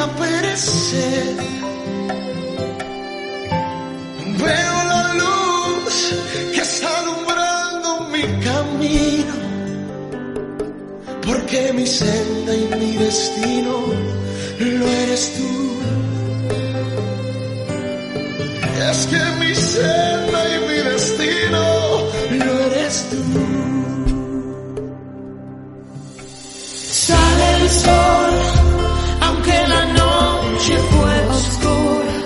a perecer. Veo la luz que está alumbrando mi camino, porque mi senda y mi destino lo eres tú. Es que mi senda y mi destino lo eres tú. Sale el sol, aunque la noche fue oscura.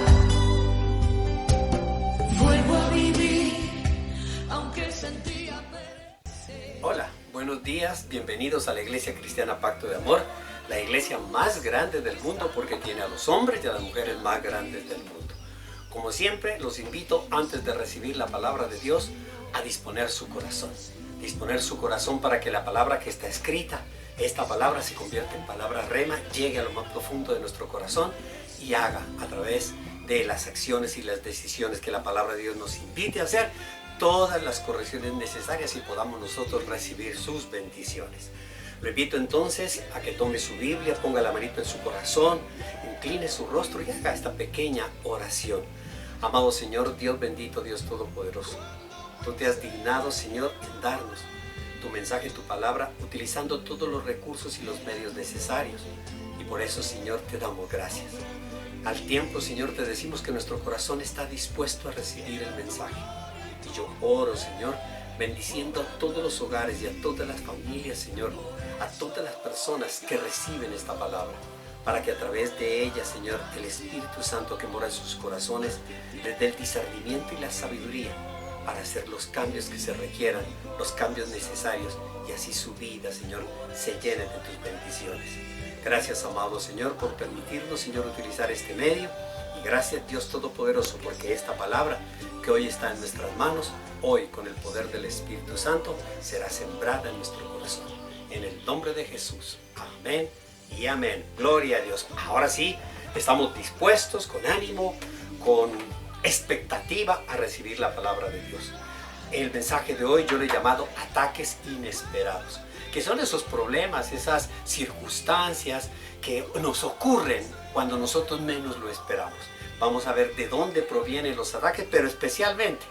Vuelvo a vivir, aunque sentía perecer. Hola, buenos días, bienvenidos a la Iglesia Cristiana Pacto de Amor, la iglesia más grande del mundo porque tiene a los hombres y a las mujeres más grandes del mundo. Como siempre, los invito antes de recibir la palabra de Dios a disponer su corazón. Disponer su corazón para que la palabra que está escrita, esta palabra se convierta en palabra rema, llegue a lo más profundo de nuestro corazón y haga a través de las acciones y las decisiones que la palabra de Dios nos invite a hacer todas las correcciones necesarias y podamos nosotros recibir sus bendiciones. Repito entonces a que tome su Biblia, ponga la manito en su corazón, incline su rostro y haga esta pequeña oración. Amado Señor, Dios bendito, Dios todopoderoso, tú te has dignado, Señor, en darnos tu mensaje, tu palabra, utilizando todos los recursos y los medios necesarios. Y por eso, Señor, te damos gracias. Al tiempo, Señor, te decimos que nuestro corazón está dispuesto a recibir el mensaje. Y yo oro, Señor, bendiciendo a todos los hogares y a todas las familias, Señor, a todas las personas que reciben esta palabra, para que a través de ella, Señor, el Espíritu Santo que mora en sus corazones les dé el discernimiento y la sabiduría para hacer los cambios que se requieran, los cambios necesarios, y así su vida, Señor, se llene de tus bendiciones. Gracias, amado Señor, por permitirnos, Señor, utilizar este medio, y gracias, Dios Todopoderoso, porque esta palabra que hoy está en nuestras manos, hoy con el poder del Espíritu Santo, será sembrada en nuestro corazón. En el nombre de Jesús. Amén y amén. Gloria a Dios. Ahora sí, estamos dispuestos, con ánimo, con expectativa a recibir la palabra de Dios. El mensaje de hoy yo le he llamado ataques inesperados, que son esos problemas, esas circunstancias que nos ocurren cuando nosotros menos lo esperamos. Vamos a ver de dónde provienen los ataques, pero especialmente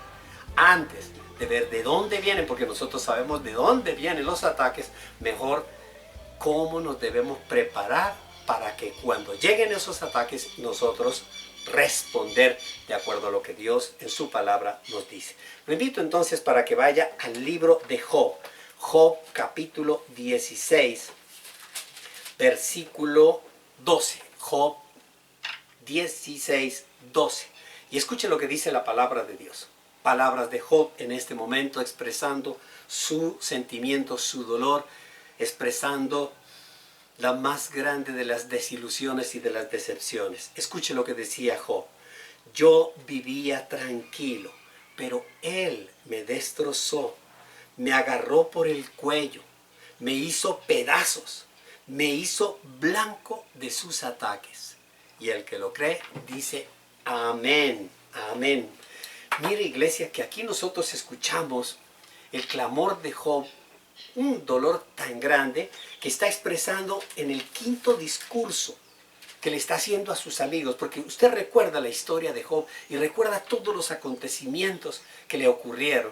antes de ver de dónde vienen, porque nosotros sabemos de dónde vienen los ataques, mejor cómo nos debemos preparar para que cuando lleguen esos ataques nosotros responder de acuerdo a lo que Dios en su palabra nos dice. Lo invito entonces para que vaya al libro de Job, Job capítulo 16, versículo 12, Job 16, 12. Y escuche lo que dice la palabra de Dios. Palabras de Job en este momento expresando su sentimiento, su dolor, expresando la más grande de las desilusiones y de las decepciones. Escuche lo que decía Job. Yo vivía tranquilo, pero él me destrozó, me agarró por el cuello, me hizo pedazos, me hizo blanco de sus ataques. Y el que lo cree dice amén, amén. Mire, iglesia, que aquí nosotros escuchamos el clamor de Job, un dolor tan grande que está expresando en el quinto discurso que le está haciendo a sus amigos, porque usted recuerda la historia de Job y recuerda todos los acontecimientos que le ocurrieron,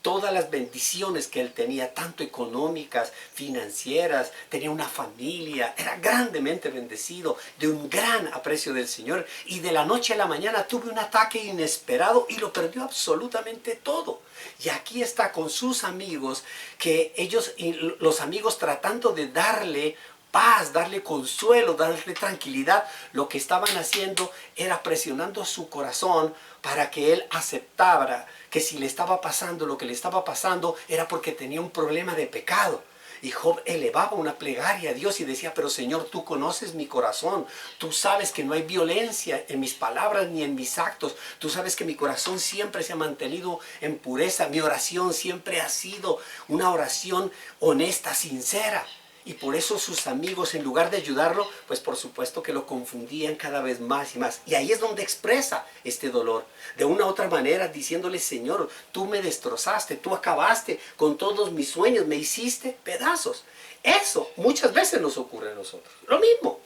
todas las bendiciones que él tenía, tanto económicas, financieras, tenía una familia, era grandemente bendecido, de un gran aprecio del Señor, y de la noche a la mañana tuvo un ataque inesperado y lo perdió absolutamente todo. Y aquí está con sus amigos, que ellos, los amigos tratando de darle paz, darle consuelo, darle tranquilidad, lo que estaban haciendo era presionando su corazón para que él aceptara que si le estaba pasando lo que le estaba pasando era porque tenía un problema de pecado. Y Job elevaba una plegaria a Dios y decía, pero Señor, tú conoces mi corazón, tú sabes que no hay violencia en mis palabras ni en mis actos, tú sabes que mi corazón siempre se ha mantenido en pureza, mi oración siempre ha sido una oración honesta, sincera. Y por eso sus amigos, en lugar de ayudarlo, pues por supuesto que lo confundían cada vez más y más. Y ahí es donde expresa este dolor. De una u otra manera, diciéndole, Señor, tú me destrozaste, tú acabaste con todos mis sueños, me hiciste pedazos. Eso muchas veces nos ocurre a nosotros. Lo mismo.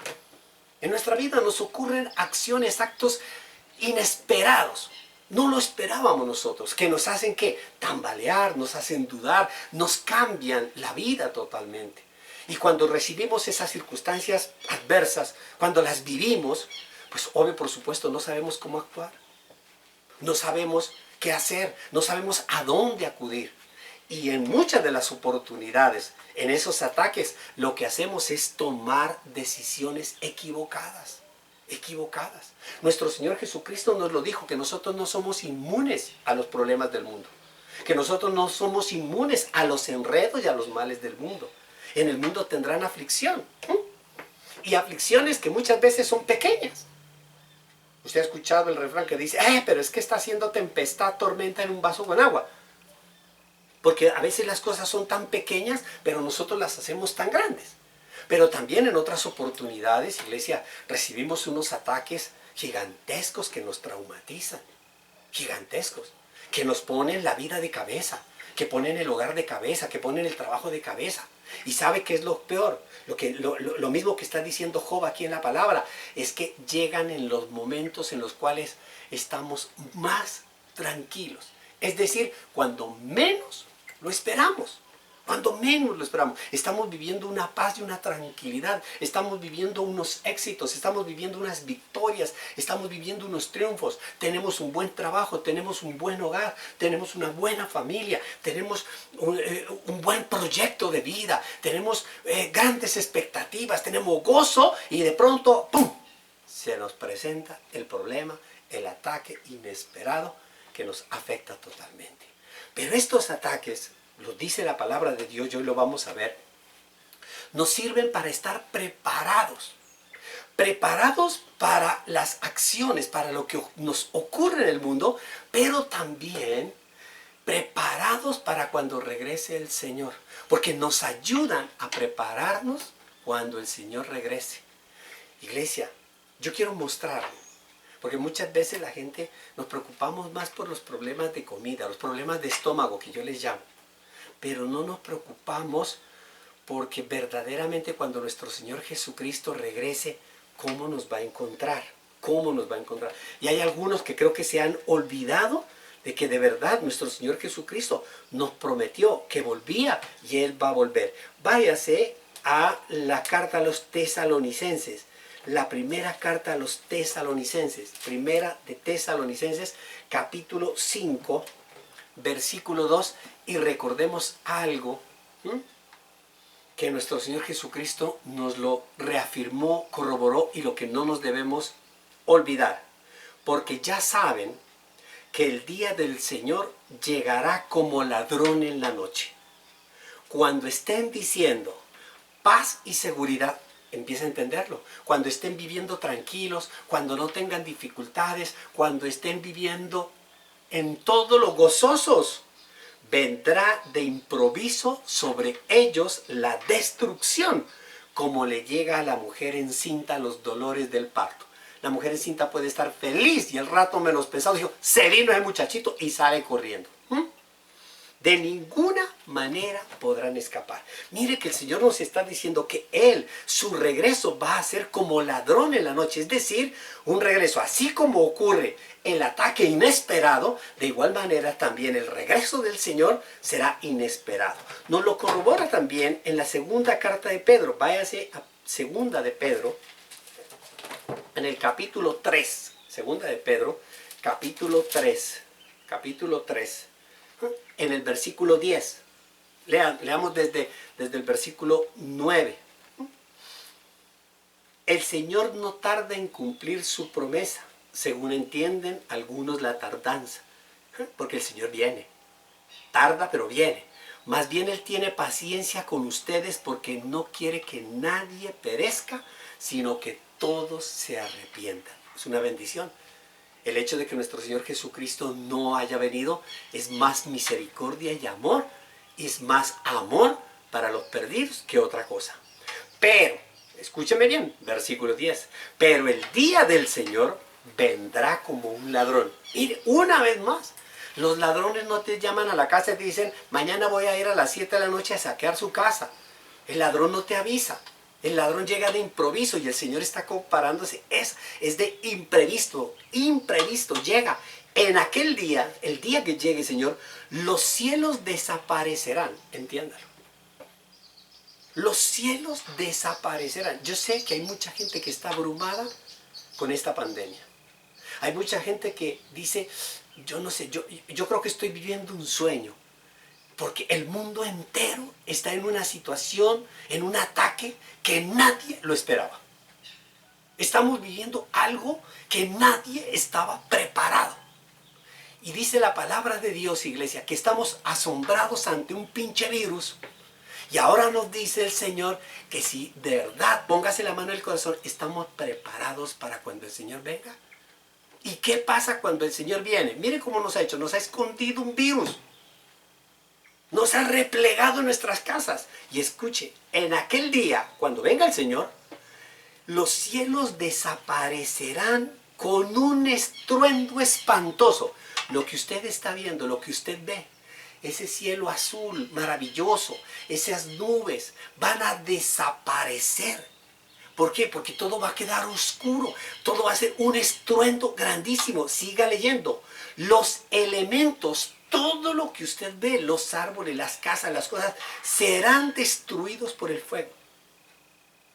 En nuestra vida nos ocurren acciones, actos inesperados. No lo esperábamos nosotros, que nos hacen ¿qué? Tambalear, nos hacen dudar, nos cambian la vida totalmente. Y cuando recibimos esas circunstancias adversas, cuando las vivimos, pues obvio, por supuesto, no sabemos cómo actuar. No sabemos qué hacer, no sabemos a dónde acudir. Y en muchas de las oportunidades, en esos ataques, lo que hacemos es tomar decisiones equivocadas. Equivocadas. Nuestro Señor Jesucristo nos lo dijo, que nosotros no somos inmunes a los problemas del mundo. Que nosotros no somos inmunes a los enredos y a los males del mundo. En el mundo tendrán aflicción. Y aflicciones que muchas veces son pequeñas. Usted ha escuchado el refrán que dice, pero es que está haciendo tempestad, tormenta en un vaso con agua. Porque a veces las cosas son tan pequeñas, pero nosotros las hacemos tan grandes. Pero también en otras oportunidades, iglesia, recibimos unos ataques gigantescos que nos traumatizan. Gigantescos. Que nos ponen la vida de cabeza. Que ponen el hogar de cabeza. Que ponen el trabajo de cabeza. Y ¿sabe qué es lo peor? Lo mismo que está diciendo Job aquí en la palabra. Es que llegan en los momentos en los cuales estamos más tranquilos. Es decir, cuando menos lo esperamos. Cuando menos lo esperamos. Estamos viviendo una paz y una tranquilidad. Estamos viviendo unos éxitos. Estamos viviendo unas victorias. Estamos viviendo unos triunfos. Tenemos un buen trabajo. Tenemos un buen hogar. Tenemos una buena familia. Tenemos un buen proyecto de vida. Tenemos grandes expectativas. Tenemos gozo. Y de pronto, ¡pum!, se nos presenta el problema, el ataque inesperado que nos afecta totalmente. Pero estos ataques, lo dice la palabra de Dios, y hoy lo vamos a ver, nos sirven para estar preparados. Preparados para las acciones, para lo que nos ocurre en el mundo, pero también preparados para cuando regrese el Señor. Porque nos ayudan a prepararnos cuando el Señor regrese. Iglesia, yo quiero mostrarles. Porque muchas veces la gente nos preocupamos más por los problemas de comida, los problemas de estómago que yo les llamo. Pero no nos preocupamos porque verdaderamente cuando nuestro Señor Jesucristo regrese, ¿cómo nos va a encontrar? ¿Cómo nos va a encontrar? Y hay algunos que creo que se han olvidado de que de verdad nuestro Señor Jesucristo nos prometió que volvía y Él va a volver. Váyase a la carta a los tesalonicenses. La primera carta a los tesalonicenses, primera de Tesalonicenses, capítulo 5, versículo 2, y recordemos algo que nuestro Señor Jesucristo nos lo reafirmó, corroboró, y lo que no nos debemos olvidar, porque ya saben que el día del Señor llegará como ladrón en la noche. Cuando estén diciendo paz y seguridad, empieza a entenderlo. Cuando estén viviendo tranquilos, cuando no tengan dificultades, cuando estén viviendo en todo lo gozosos, vendrá de improviso sobre ellos la destrucción, como le llega a la mujer encinta los dolores del parto. La mujer encinta puede estar feliz y el rato menos pensado dijo, se vino el muchachito y sale corriendo. De ninguna manera podrán escapar. Mire que el Señor nos está diciendo que Él, su regreso va a ser como ladrón en la noche. Es decir, un regreso así como ocurre el ataque inesperado, de igual manera también el regreso del Señor será inesperado. Nos lo corrobora también en la segunda carta de Pedro. Váyase a segunda de Pedro, en el capítulo 3. Segunda de Pedro, capítulo 3. Capítulo 3. En el versículo 10. Leamos desde el versículo 9. El Señor no tarda en cumplir su promesa, según entienden algunos la tardanza. Porque el Señor viene. Tarda, pero viene. Más bien Él tiene paciencia con ustedes porque no quiere que nadie perezca, sino que todos se arrepientan. Es una bendición. El hecho de que nuestro Señor Jesucristo no haya venido es más misericordia y amor, es más amor para los perdidos que otra cosa. Pero, escúcheme bien, versículo 10, pero el día del Señor vendrá como un ladrón. Mire, una vez más, los ladrones no te llaman a la casa y te dicen, mañana voy a ir a las 7 de la noche a saquear su casa. El ladrón no te avisa. El ladrón llega de improviso y el Señor está comparándose. Es de imprevisto, imprevisto. Llega en aquel día, el día que llegue, Señor, los cielos desaparecerán. Entiéndalo. Los cielos desaparecerán. Yo sé que hay mucha gente que está abrumada con esta pandemia. Hay mucha gente que dice, yo no sé, yo creo que estoy viviendo un sueño. Porque el mundo entero está en una situación, en un ataque que nadie lo esperaba. Estamos viviendo algo que nadie estaba preparado. Y dice la palabra de Dios, iglesia, que estamos asombrados ante un pinche virus. Y ahora nos dice el Señor que si de verdad, póngase la mano en el corazón, estamos preparados para cuando el Señor venga. ¿Y qué pasa cuando el Señor viene? Mire cómo nos ha hecho, nos ha escondido un virus. Nos ha replegado en nuestras casas. Y escuche, en aquel día, cuando venga el Señor, los cielos desaparecerán con un estruendo espantoso. Lo que usted está viendo, lo que usted ve, ese cielo azul maravilloso, esas nubes van a desaparecer. ¿Por qué? Porque todo va a quedar oscuro, todo va a ser un estruendo grandísimo. Siga leyendo. Los elementos, todo lo que usted ve, los árboles, las casas, las cosas, serán destruidos por el fuego.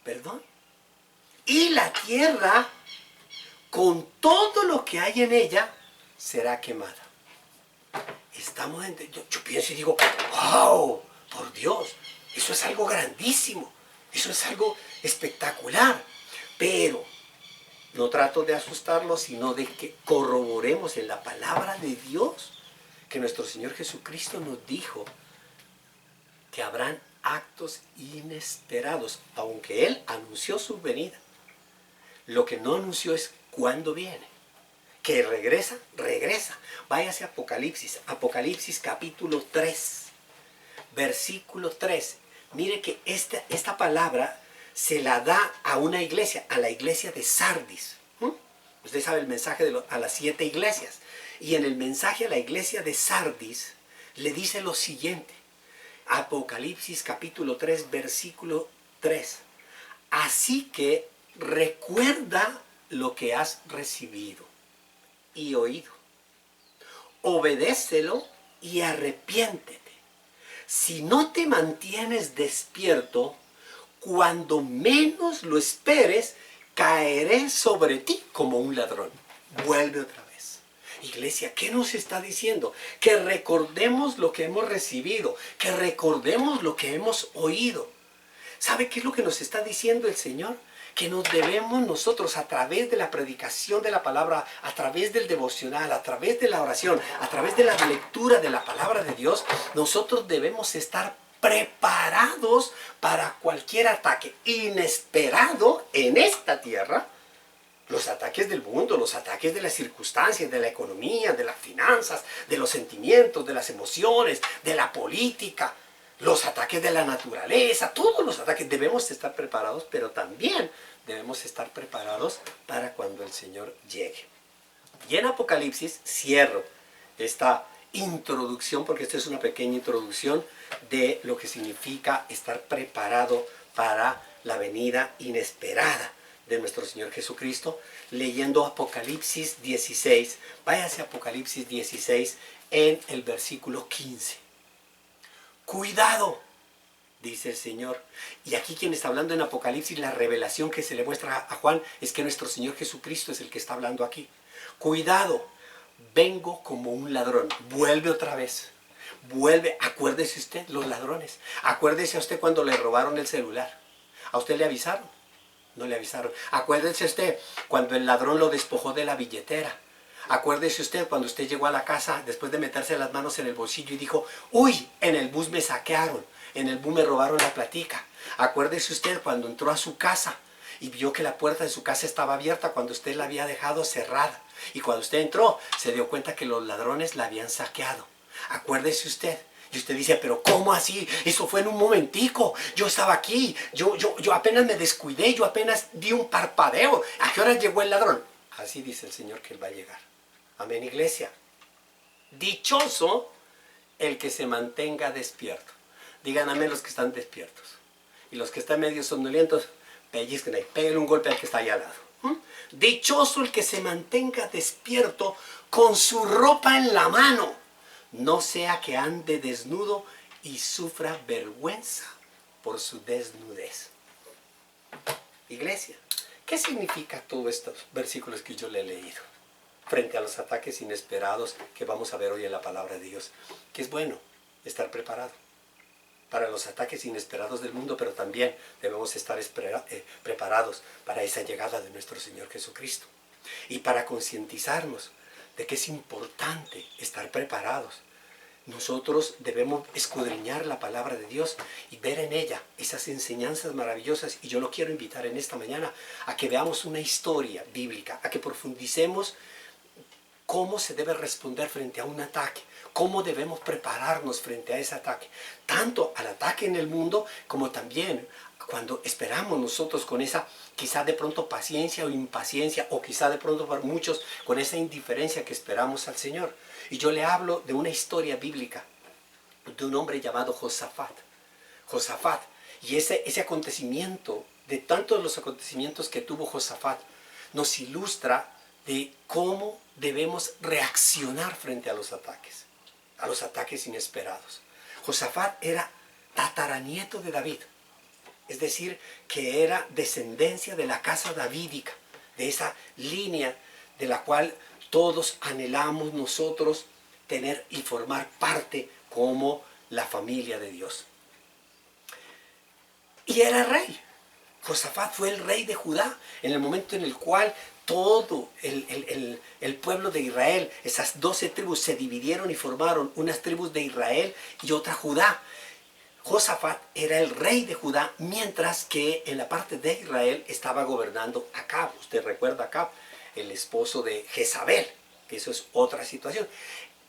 ¿Perdón? Y la tierra, con todo lo que hay en ella, será quemada. Estamos yo pienso y digo, wow, por Dios, eso es algo grandísimo, eso es algo espectacular. Pero no trato de asustarlos, sino de que corroboremos en la palabra de Dios que nuestro Señor Jesucristo nos dijo que habrán actos inesperados, aunque Él anunció su venida. Lo que no anunció es cuándo viene. Que regresa, regresa. Váyase a Apocalipsis, Apocalipsis capítulo 3, versículo 3. Mire que esta palabra se la da a una iglesia, a la iglesia de Sardis. Usted sabe el mensaje a las 7 iglesias. Y en el mensaje a la iglesia de Sardis le dice lo siguiente. Apocalipsis capítulo 3, versículo 3. Así que recuerda lo que has recibido y oído. Obedécelo y arrepiéntete. Si no te mantienes despierto, cuando menos lo esperes, caeré sobre ti como un ladrón. Vuelve otra vez. Iglesia, ¿qué nos está diciendo? Que recordemos lo que hemos recibido, que recordemos lo que hemos oído. ¿Sabe qué es lo que nos está diciendo el Señor? Que nos debemos nosotros, a través de la predicación de la palabra, a través del devocional, a través de la oración, a través de la lectura de la palabra de Dios, nosotros debemos estar preparados para cualquier ataque inesperado en esta tierra. Los ataques del mundo, los ataques de las circunstancias, de la economía, de las finanzas, de los sentimientos, de las emociones, de la política, los ataques de la naturaleza, todos los ataques. Debemos estar preparados, pero también debemos estar preparados para cuando el Señor llegue. Y en Apocalipsis cierro esta introducción, porque esta es una pequeña introducción de lo que significa estar preparado para la venida inesperada de nuestro Señor Jesucristo, leyendo Apocalipsis 16. Váyase a Apocalipsis 16 en el versículo 15. Cuidado, dice el Señor. Y aquí quien está hablando en Apocalipsis, la revelación que se le muestra a Juan es que nuestro Señor Jesucristo es el que está hablando aquí. Cuidado, vengo como un ladrón. Vuelve otra vez. Vuelve. Acuérdese usted, los ladrones. Acuérdese a usted cuando le robaron el celular. ¿A usted le avisaron? No le avisaron. Acuérdese usted cuando el ladrón lo despojó de la billetera. Acuérdese usted cuando usted llegó a la casa después de meterse las manos en el bolsillo y dijo, uy, en el bus me saquearon, en el bus me robaron la platica. Acuérdese usted cuando entró a su casa y vio que la puerta de su casa estaba abierta cuando usted la había dejado cerrada. Y cuando usted entró, se dio cuenta que los ladrones la habían saqueado. Acuérdese usted. Y usted dice, pero ¿cómo así? Eso fue en un momentico. Yo estaba aquí, yo apenas me descuidé, yo apenas di un parpadeo. ¿A qué hora llegó el ladrón? Así dice el Señor que Él va a llegar. Amén, iglesia. Dichoso el que se mantenga despierto. Digan amén los que están despiertos. Y los que están medio somnolientos, pellizquen ahí, peguen un golpe al que está allá al lado. Dichoso el que se mantenga despierto con su ropa en la mano, no sea que ande desnudo y sufra vergüenza por su desnudez. Iglesia, ¿qué significa todos estos versículos que yo le he leído? Frente a los ataques inesperados que vamos a ver hoy en la palabra de Dios. Que es bueno estar preparado para los ataques inesperados del mundo, pero también debemos estar preparados para esa llegada de nuestro Señor Jesucristo. Y para concientizarnos de que es importante estar preparados, nosotros debemos escudriñar la palabra de Dios y ver en ella esas enseñanzas maravillosas. Y yo lo quiero invitar en esta mañana a que veamos una historia bíblica, a que profundicemos cómo se debe responder frente a un ataque, cómo debemos prepararnos frente a ese ataque, tanto al ataque en el mundo como también cuando esperamos nosotros con esa quizá de pronto paciencia o impaciencia, o quizá de pronto para muchos con esa indiferencia que esperamos al Señor. Y yo le hablo de una historia bíblica de un hombre llamado Josafat. Y ese acontecimiento, de tantos los acontecimientos que tuvo Josafat, nos ilustra de cómo debemos reaccionar frente a los ataques inesperados. Josafat era tataranieto de David, es decir, que era descendencia de la casa davídica, de esa línea de la cual todos anhelamos nosotros tener y formar parte como la familia de Dios. Y era rey. Josafat fue el rey de Judá en el momento en el cual todo el pueblo de Israel, esas 12 tribus se dividieron y formaron unas tribus de Israel y otra Judá. Josafat era el rey de Judá, mientras que en la parte de Israel estaba gobernando Acab. Usted recuerda a Acab, el esposo de Jezabel, que eso es otra situación.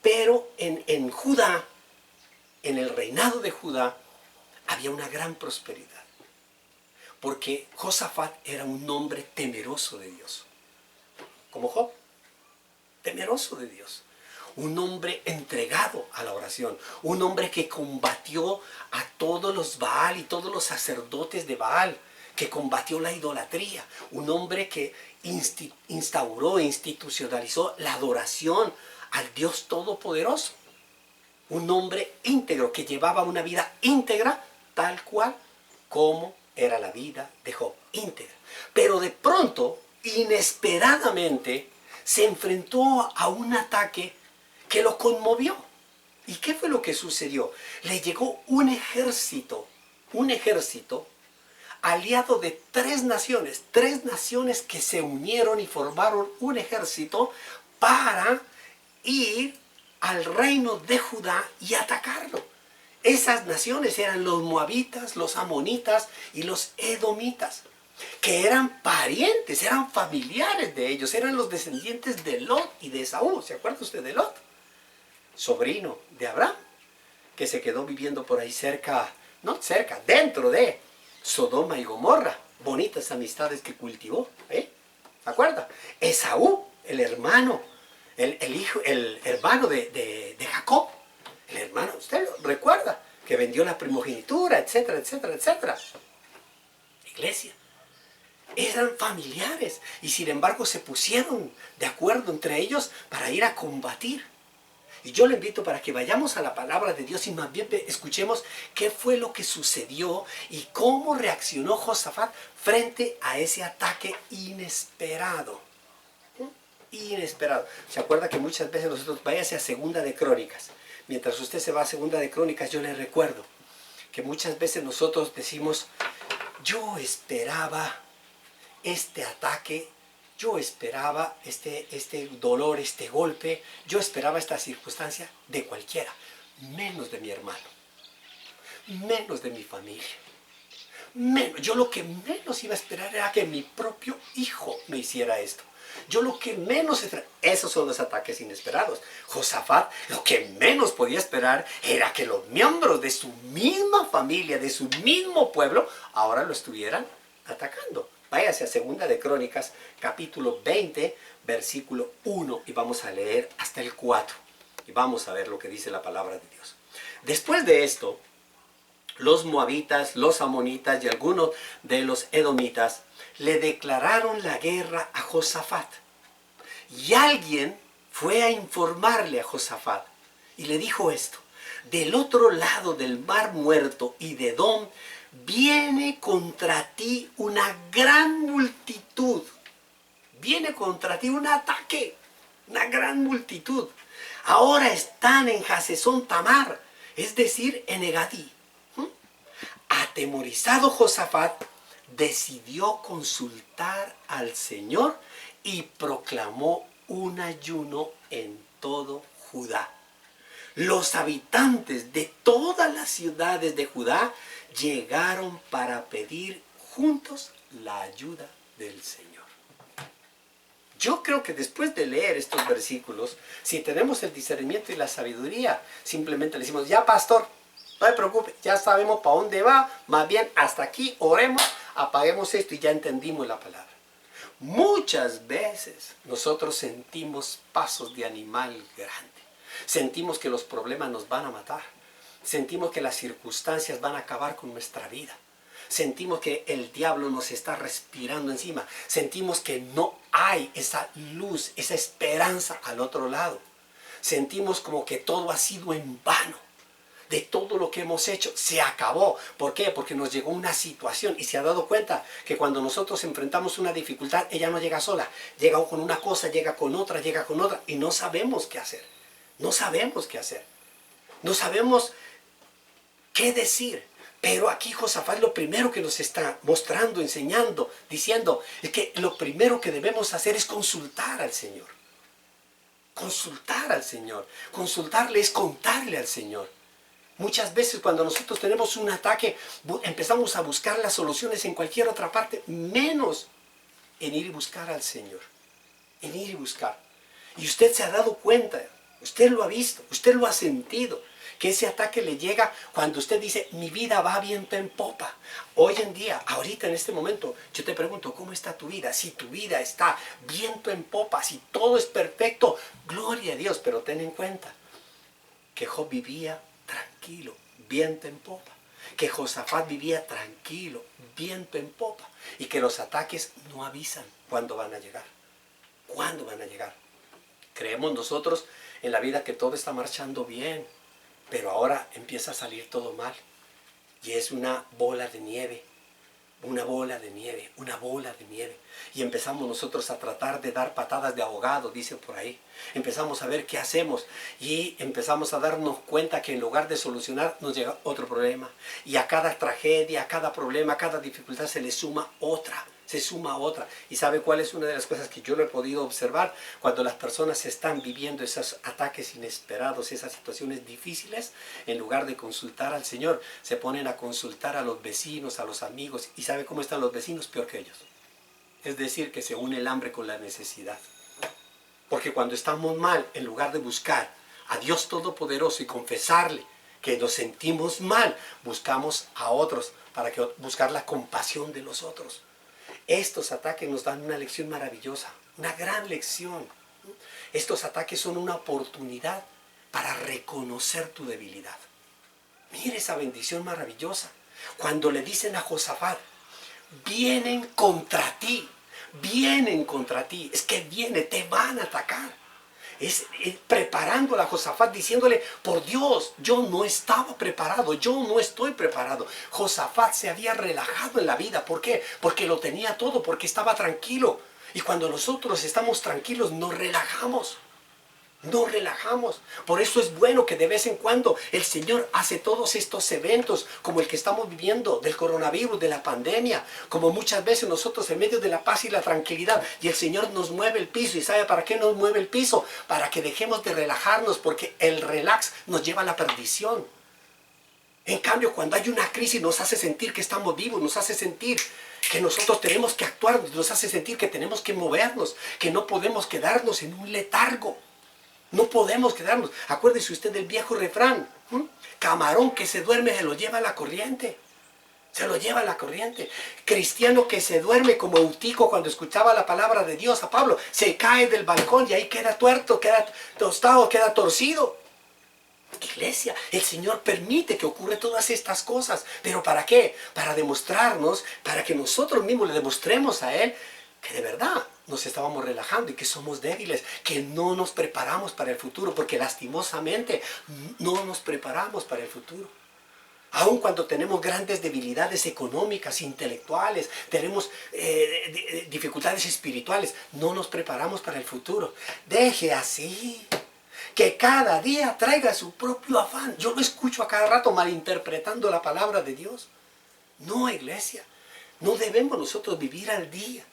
Pero en Judá, en el reinado de Judá, había una gran prosperidad. Porque Josafat era un hombre temeroso de Dios. Como Job, temeroso de Dios. Un hombre entregado a la oración. Un hombre que combatió a todos los Baal y todos los sacerdotes de Baal. Que combatió la idolatría. Un hombre que instauró e institucionalizó la adoración al Dios Todopoderoso. Un hombre íntegro que llevaba una vida íntegra tal cual como era la vida de Job, íntegra. Pero de pronto, inesperadamente, se enfrentó a un ataque que lo conmovió. ¿Y qué fue lo que sucedió? Le llegó un ejército aliado de tres naciones que se unieron y formaron un ejército para ir al reino de Judá y atacarlo. Esas naciones eran los moabitas, los amonitas y los edomitas, que eran parientes, eran familiares de ellos, eran los descendientes de Lot y de Esaú. ¿Se acuerda usted de Lot? Sobrino de Abraham, que se quedó viviendo por ahí dentro de Sodoma y Gomorra. Bonitas amistades que cultivó, ¿Se acuerda? Esaú, el hermano de Jacob. El hermano, usted lo recuerda, que vendió la primogenitura, etcétera, etcétera, etcétera. Iglesia, eran familiares y sin embargo se pusieron de acuerdo entre ellos para ir a combatir. Y yo le invito para que vayamos a la palabra de Dios y más bien escuchemos qué fue lo que sucedió y cómo reaccionó Josafat frente a ese ataque inesperado. Inesperado. ¿Se acuerda que muchas veces nosotros, váyase a Segunda de Crónicas? Mientras usted se va a Segunda de Crónicas, yo le recuerdo que muchas veces nosotros decimos, yo esperaba este ataque, yo esperaba este dolor, este golpe, yo esperaba esta circunstancia de cualquiera, menos de mi hermano, menos de mi familia. Yo lo que menos iba a esperar era que mi propio hijo me hiciera esto. Yo lo que menos esperaba, esos son los ataques inesperados. Josafat lo que menos podía esperar era que los miembros de su misma familia, de su mismo pueblo, ahora lo estuvieran atacando. Váyase a Segunda de Crónicas, capítulo 20, versículo 1, y vamos a leer hasta el 4. Y vamos a ver lo que dice la palabra de Dios. Después de esto, los moabitas, los amonitas y algunos de los edomitas le declararon la guerra a Josafat. Y alguien fue a informarle a Josafat y le dijo esto: del otro lado del mar muerto y de Edom viene contra ti una gran multitud. Viene contra ti un ataque, una gran multitud. Ahora están en Hasezón Tamar, es decir, en Engadí. Atemorizado Josafat decidió consultar al Señor y proclamó un ayuno en todo Judá. Los habitantes de todas las ciudades de Judá llegaron para pedir juntos la ayuda del Señor. Yo creo que después de leer estos versículos, si tenemos el discernimiento y la sabiduría, simplemente le decimos: ya, pastor, no se preocupe, ya sabemos para dónde va, más bien hasta aquí, oremos, apaguemos esto y ya entendimos la palabra. Muchas veces nosotros sentimos pasos de animal grande. Sentimos que los problemas nos van a matar. Sentimos que las circunstancias van a acabar con nuestra vida. Sentimos que el diablo nos está respirando encima. Sentimos que no hay esa luz, esa esperanza al otro lado. Sentimos como que todo ha sido en vano. De todo lo que hemos hecho se acabó. ¿Por qué? Porque nos llegó una situación y se ha dado cuenta que cuando nosotros enfrentamos una dificultad, ella no llega sola. Llega con una cosa, llega con otra y no sabemos qué hacer. No sabemos qué hacer. No sabemos qué decir. Pero aquí Josafat lo primero que nos está mostrando, enseñando, diciendo, es que lo primero que debemos hacer es consultar al Señor. Consultar al Señor. Consultarle es contarle al Señor. Muchas veces cuando nosotros tenemos un ataque, empezamos a buscar las soluciones en cualquier otra parte, menos en ir y buscar al Señor. En ir y buscar. Y usted se ha dado cuenta, usted lo ha visto, usted lo ha sentido, que ese ataque le llega cuando usted dice: mi vida va viento en popa. Hoy en día, ahorita en este momento, yo te pregunto: ¿cómo está tu vida? Si tu vida está viento en popa, si todo es perfecto, gloria a Dios. Pero ten en cuenta que Job vivía tranquilo, viento en popa. Que Josafat vivía tranquilo, viento en popa. Y que los ataques no avisan cuándo van a llegar. ¿Cuándo van a llegar? Creemos nosotros en la vida que todo está marchando bien, pero ahora empieza a salir todo mal. Y es una bola de nieve, una bola de nieve, una bola de nieve. Y empezamos nosotros a tratar de dar patadas de ahogado, dice por ahí. Empezamos a ver qué hacemos y empezamos a darnos cuenta que en lugar de solucionar nos llega otro problema. Y a cada tragedia, a cada problema, a cada dificultad se le suma otra. Se suma otra. ¿Y sabe cuál es una de las cosas que yo lo he podido observar? Cuando las personas están viviendo esos ataques inesperados, esas situaciones difíciles, en lugar de consultar al Señor, se ponen a consultar a los vecinos, a los amigos. ¿Y sabe cómo están los vecinos? Peor que ellos. Es decir, que se une el hambre con la necesidad. Porque cuando estamos mal, en lugar de buscar a Dios Todopoderoso y confesarle que nos sentimos mal, buscamos a otros para buscar la compasión de los otros. Estos ataques nos dan una lección maravillosa, una gran lección. Estos ataques son una oportunidad para reconocer tu debilidad. Mire esa bendición maravillosa. Cuando le dicen a Josafat: vienen contra ti, es que te van a atacar. Es preparándola a Josafat, diciéndole: por Dios, yo no estaba preparado, yo no estoy preparado. Josafat se había relajado en la vida. ¿Por qué? Porque lo tenía todo, porque estaba tranquilo. Y cuando nosotros estamos tranquilos, nos relajamos. Nos relajamos. Por eso es bueno que de vez en cuando el Señor hace todos estos eventos como el que estamos viviendo, del coronavirus, de la pandemia, como muchas veces nosotros en medio de la paz y la tranquilidad, y el Señor nos mueve el piso. ¿Y sabe para qué nos mueve el piso? Para que dejemos de relajarnos, porque el relax nos lleva a la perdición. En cambio, cuando hay una crisis, nos hace sentir que estamos vivos, nos hace sentir que nosotros tenemos que actuar, nos hace sentir que tenemos que movernos, que no podemos quedarnos en un letargo. No podemos quedarnos. Acuérdese usted del viejo refrán: camarón que se duerme se lo lleva a la corriente. Se lo lleva a la corriente. Cristiano que se duerme como Eutico cuando escuchaba la palabra de Dios a Pablo, se cae del balcón y ahí queda tuerto, queda tostado, queda torcido. Iglesia, el Señor permite que ocurran todas estas cosas. ¿Pero para qué? Para demostrarnos, para que nosotros mismos le demostremos a Él que de verdad nos estábamos relajando y que somos débiles, que no nos preparamos para el futuro, porque lastimosamente no nos preparamos para el futuro. Aun cuando tenemos grandes debilidades económicas, intelectuales, tenemos dificultades espirituales, no nos preparamos para el futuro. Deje así. Que cada día traiga su propio afán. Yo lo escucho a cada rato malinterpretando la palabra de Dios. No, iglesia. No debemos nosotros vivir al día.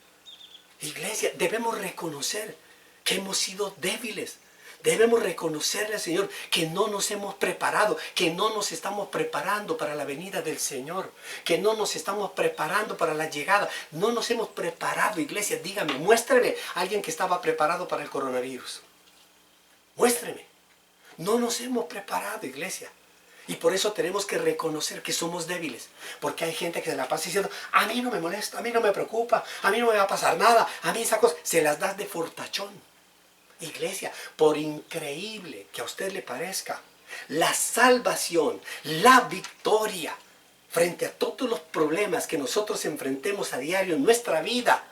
Iglesia, debemos reconocer que hemos sido débiles. Debemos reconocerle al Señor que no nos hemos preparado, que no nos estamos preparando para la venida del Señor, que no nos estamos preparando para la llegada. No nos hemos preparado, iglesia. Dígame, muéstreme a alguien que estaba preparado para el coronavirus. Muéstreme. No nos hemos preparado, iglesia. Y por eso tenemos que reconocer que somos débiles. Porque hay gente que se la pasa diciendo, a mí no me molesta, a mí no me preocupa, a mí no me va a pasar nada, a mí esas cosas, se las das de fortachón. Iglesia, por increíble que a usted le parezca, la salvación, la victoria, frente a todos los problemas que nosotros enfrentemos a diario en nuestra vida,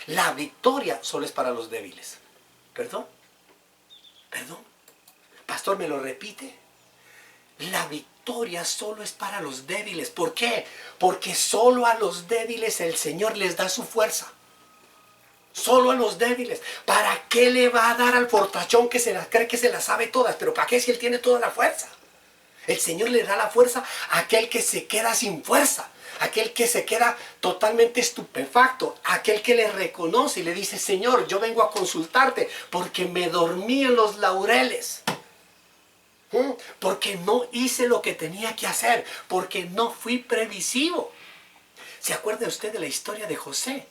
la victoria solo es para los débiles. ¿Perdón? ¿Perdón? Pastor, ¿me lo repite? La victoria solo es para los débiles. ¿Por qué? Porque solo a los débiles el Señor les da su fuerza. Solo a los débiles. ¿Para qué le va a dar al fortachón que se las cree que se las sabe todas? ¿Pero para qué si él tiene toda la fuerza? El Señor le da la fuerza a aquel que se queda sin fuerza. Aquel que se queda totalmente estupefacto, aquel que le reconoce y le dice, Señor, yo vengo a consultarte porque me dormí en los laureles, porque no hice lo que tenía que hacer, porque no fui previsivo. ¿Se acuerda usted de la historia de José?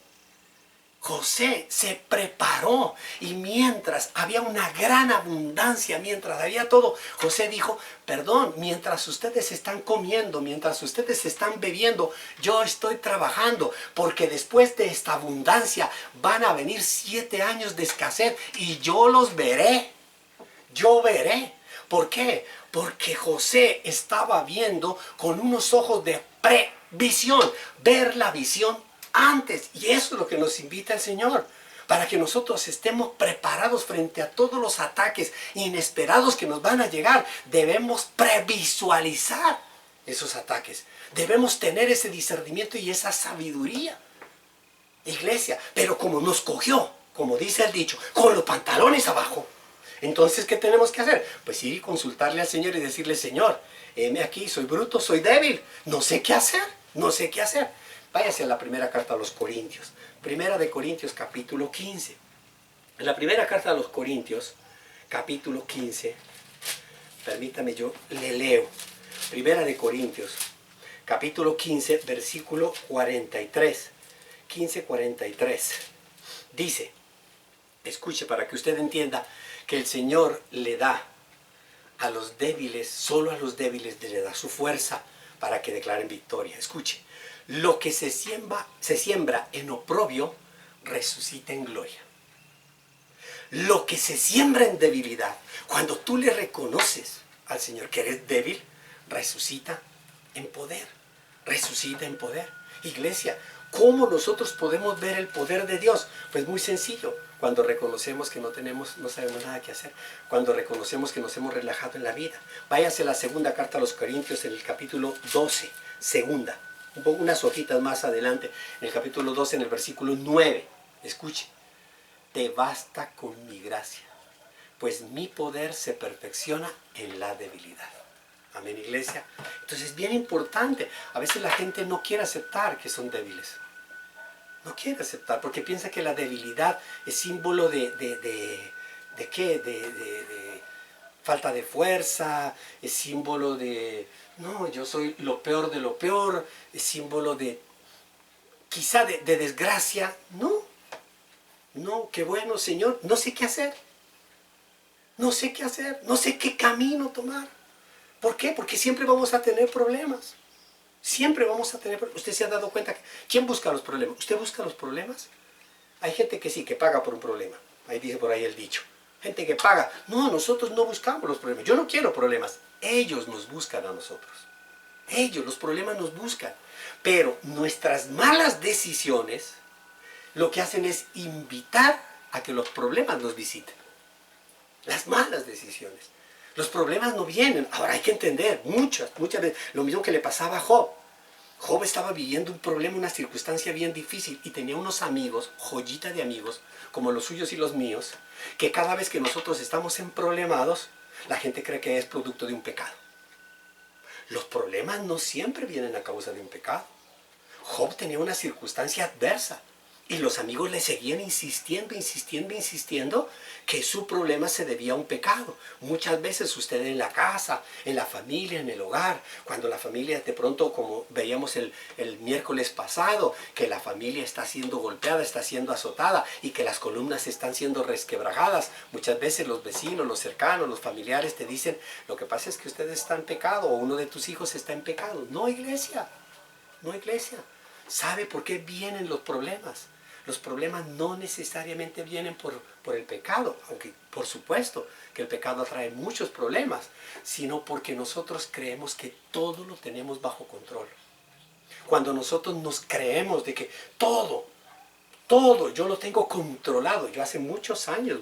José se preparó y mientras había una gran abundancia, mientras había todo, José dijo, perdón, mientras ustedes están comiendo, mientras ustedes están bebiendo, yo estoy trabajando, porque después de esta abundancia van a venir 7 años de escasez y yo los veré, yo veré. ¿Por qué? Porque José estaba viendo con unos ojos de previsión, ver la visión antes. Y eso es lo que nos invita el Señor, para que nosotros estemos preparados frente a todos los ataques inesperados que nos van a llegar. Debemos previsualizar esos ataques. Debemos tener ese discernimiento y esa sabiduría. Iglesia, pero como nos cogió, como dice el dicho, con los pantalones abajo, entonces, ¿qué tenemos que hacer? Pues ir y consultarle al Señor y decirle, Señor, heme aquí, soy bruto, soy débil, no sé qué hacer, no sé qué hacer. Váyase a la primera carta a los Corintios. Primera de Corintios, capítulo 15. En la primera carta a los Corintios, capítulo 15, permítame yo le leo. Primera de Corintios, capítulo 15, versículo 43. 15:43. Dice, escuche para que usted entienda que el Señor le da a los débiles, solo a los débiles le da su fuerza para que declaren victoria. Escuche. Lo que se siembra en oprobio, resucita en gloria. Lo que se siembra en debilidad, cuando tú le reconoces al Señor que eres débil, resucita en poder. Resucita en poder. Iglesia, ¿cómo nosotros podemos ver el poder de Dios? Pues muy sencillo. Cuando reconocemos que no sabemos nada que hacer. Cuando reconocemos que nos hemos relajado en la vida. Váyase a la segunda carta a los Corintios en el capítulo 12. Segunda. Unas hojitas más adelante, en el capítulo 12, en el versículo 9, escuche, te basta con mi gracia, pues mi poder se perfecciona en la debilidad. Amén, iglesia. Entonces es bien importante, a veces la gente no quiere aceptar que son débiles, no quiere aceptar, porque piensa que la debilidad es símbolo ¿de qué? De falta de fuerza, es símbolo de... No, yo soy lo peor de lo peor, es símbolo de, quizá de desgracia. No, qué bueno, Señor, no sé qué hacer. No sé qué hacer, no sé qué camino tomar. ¿Por qué? Porque siempre vamos a tener problemas. Siempre vamos a tener problemas. Usted se ha dado cuenta que, ¿quién busca los problemas? ¿Usted busca los problemas? Hay gente que sí, que paga por un problema. Ahí dice por ahí el dicho. Gente que paga. No, nosotros no buscamos los problemas. Yo no quiero problemas. Ellos nos buscan a nosotros. Ellos, los problemas nos buscan. Pero nuestras malas decisiones lo que hacen es invitar a que los problemas nos visiten. Las malas decisiones. Los problemas no vienen. Ahora hay que entender, muchas veces, lo mismo que le pasaba a Job. Job estaba viviendo un problema, una circunstancia bien difícil y tenía unos amigos, joyita de amigos, como los suyos y los míos, que cada vez que nosotros estamos en problemados, la gente cree que es producto de un pecado. Los problemas no siempre vienen a causa de un pecado. Job tenía una circunstancia adversa y los amigos le seguían insistiendo que su problema se debía a un pecado. Muchas veces usted en la casa, en la familia, en el hogar, cuando la familia de pronto, como veíamos el miércoles pasado, que la familia está siendo golpeada, está siendo azotada y que las columnas están siendo resquebrajadas, muchas veces los vecinos, los cercanos, los familiares te dicen, lo que pasa es que usted está en pecado o uno de tus hijos está en pecado. No, iglesia, no, iglesia. ¿Sabe por qué vienen los problemas? Los problemas no necesariamente vienen por el pecado, aunque por supuesto que el pecado atrae muchos problemas, sino porque nosotros creemos que todo lo tenemos bajo control. Cuando nosotros nos creemos de que todo yo lo tengo controlado. Yo hace muchos años,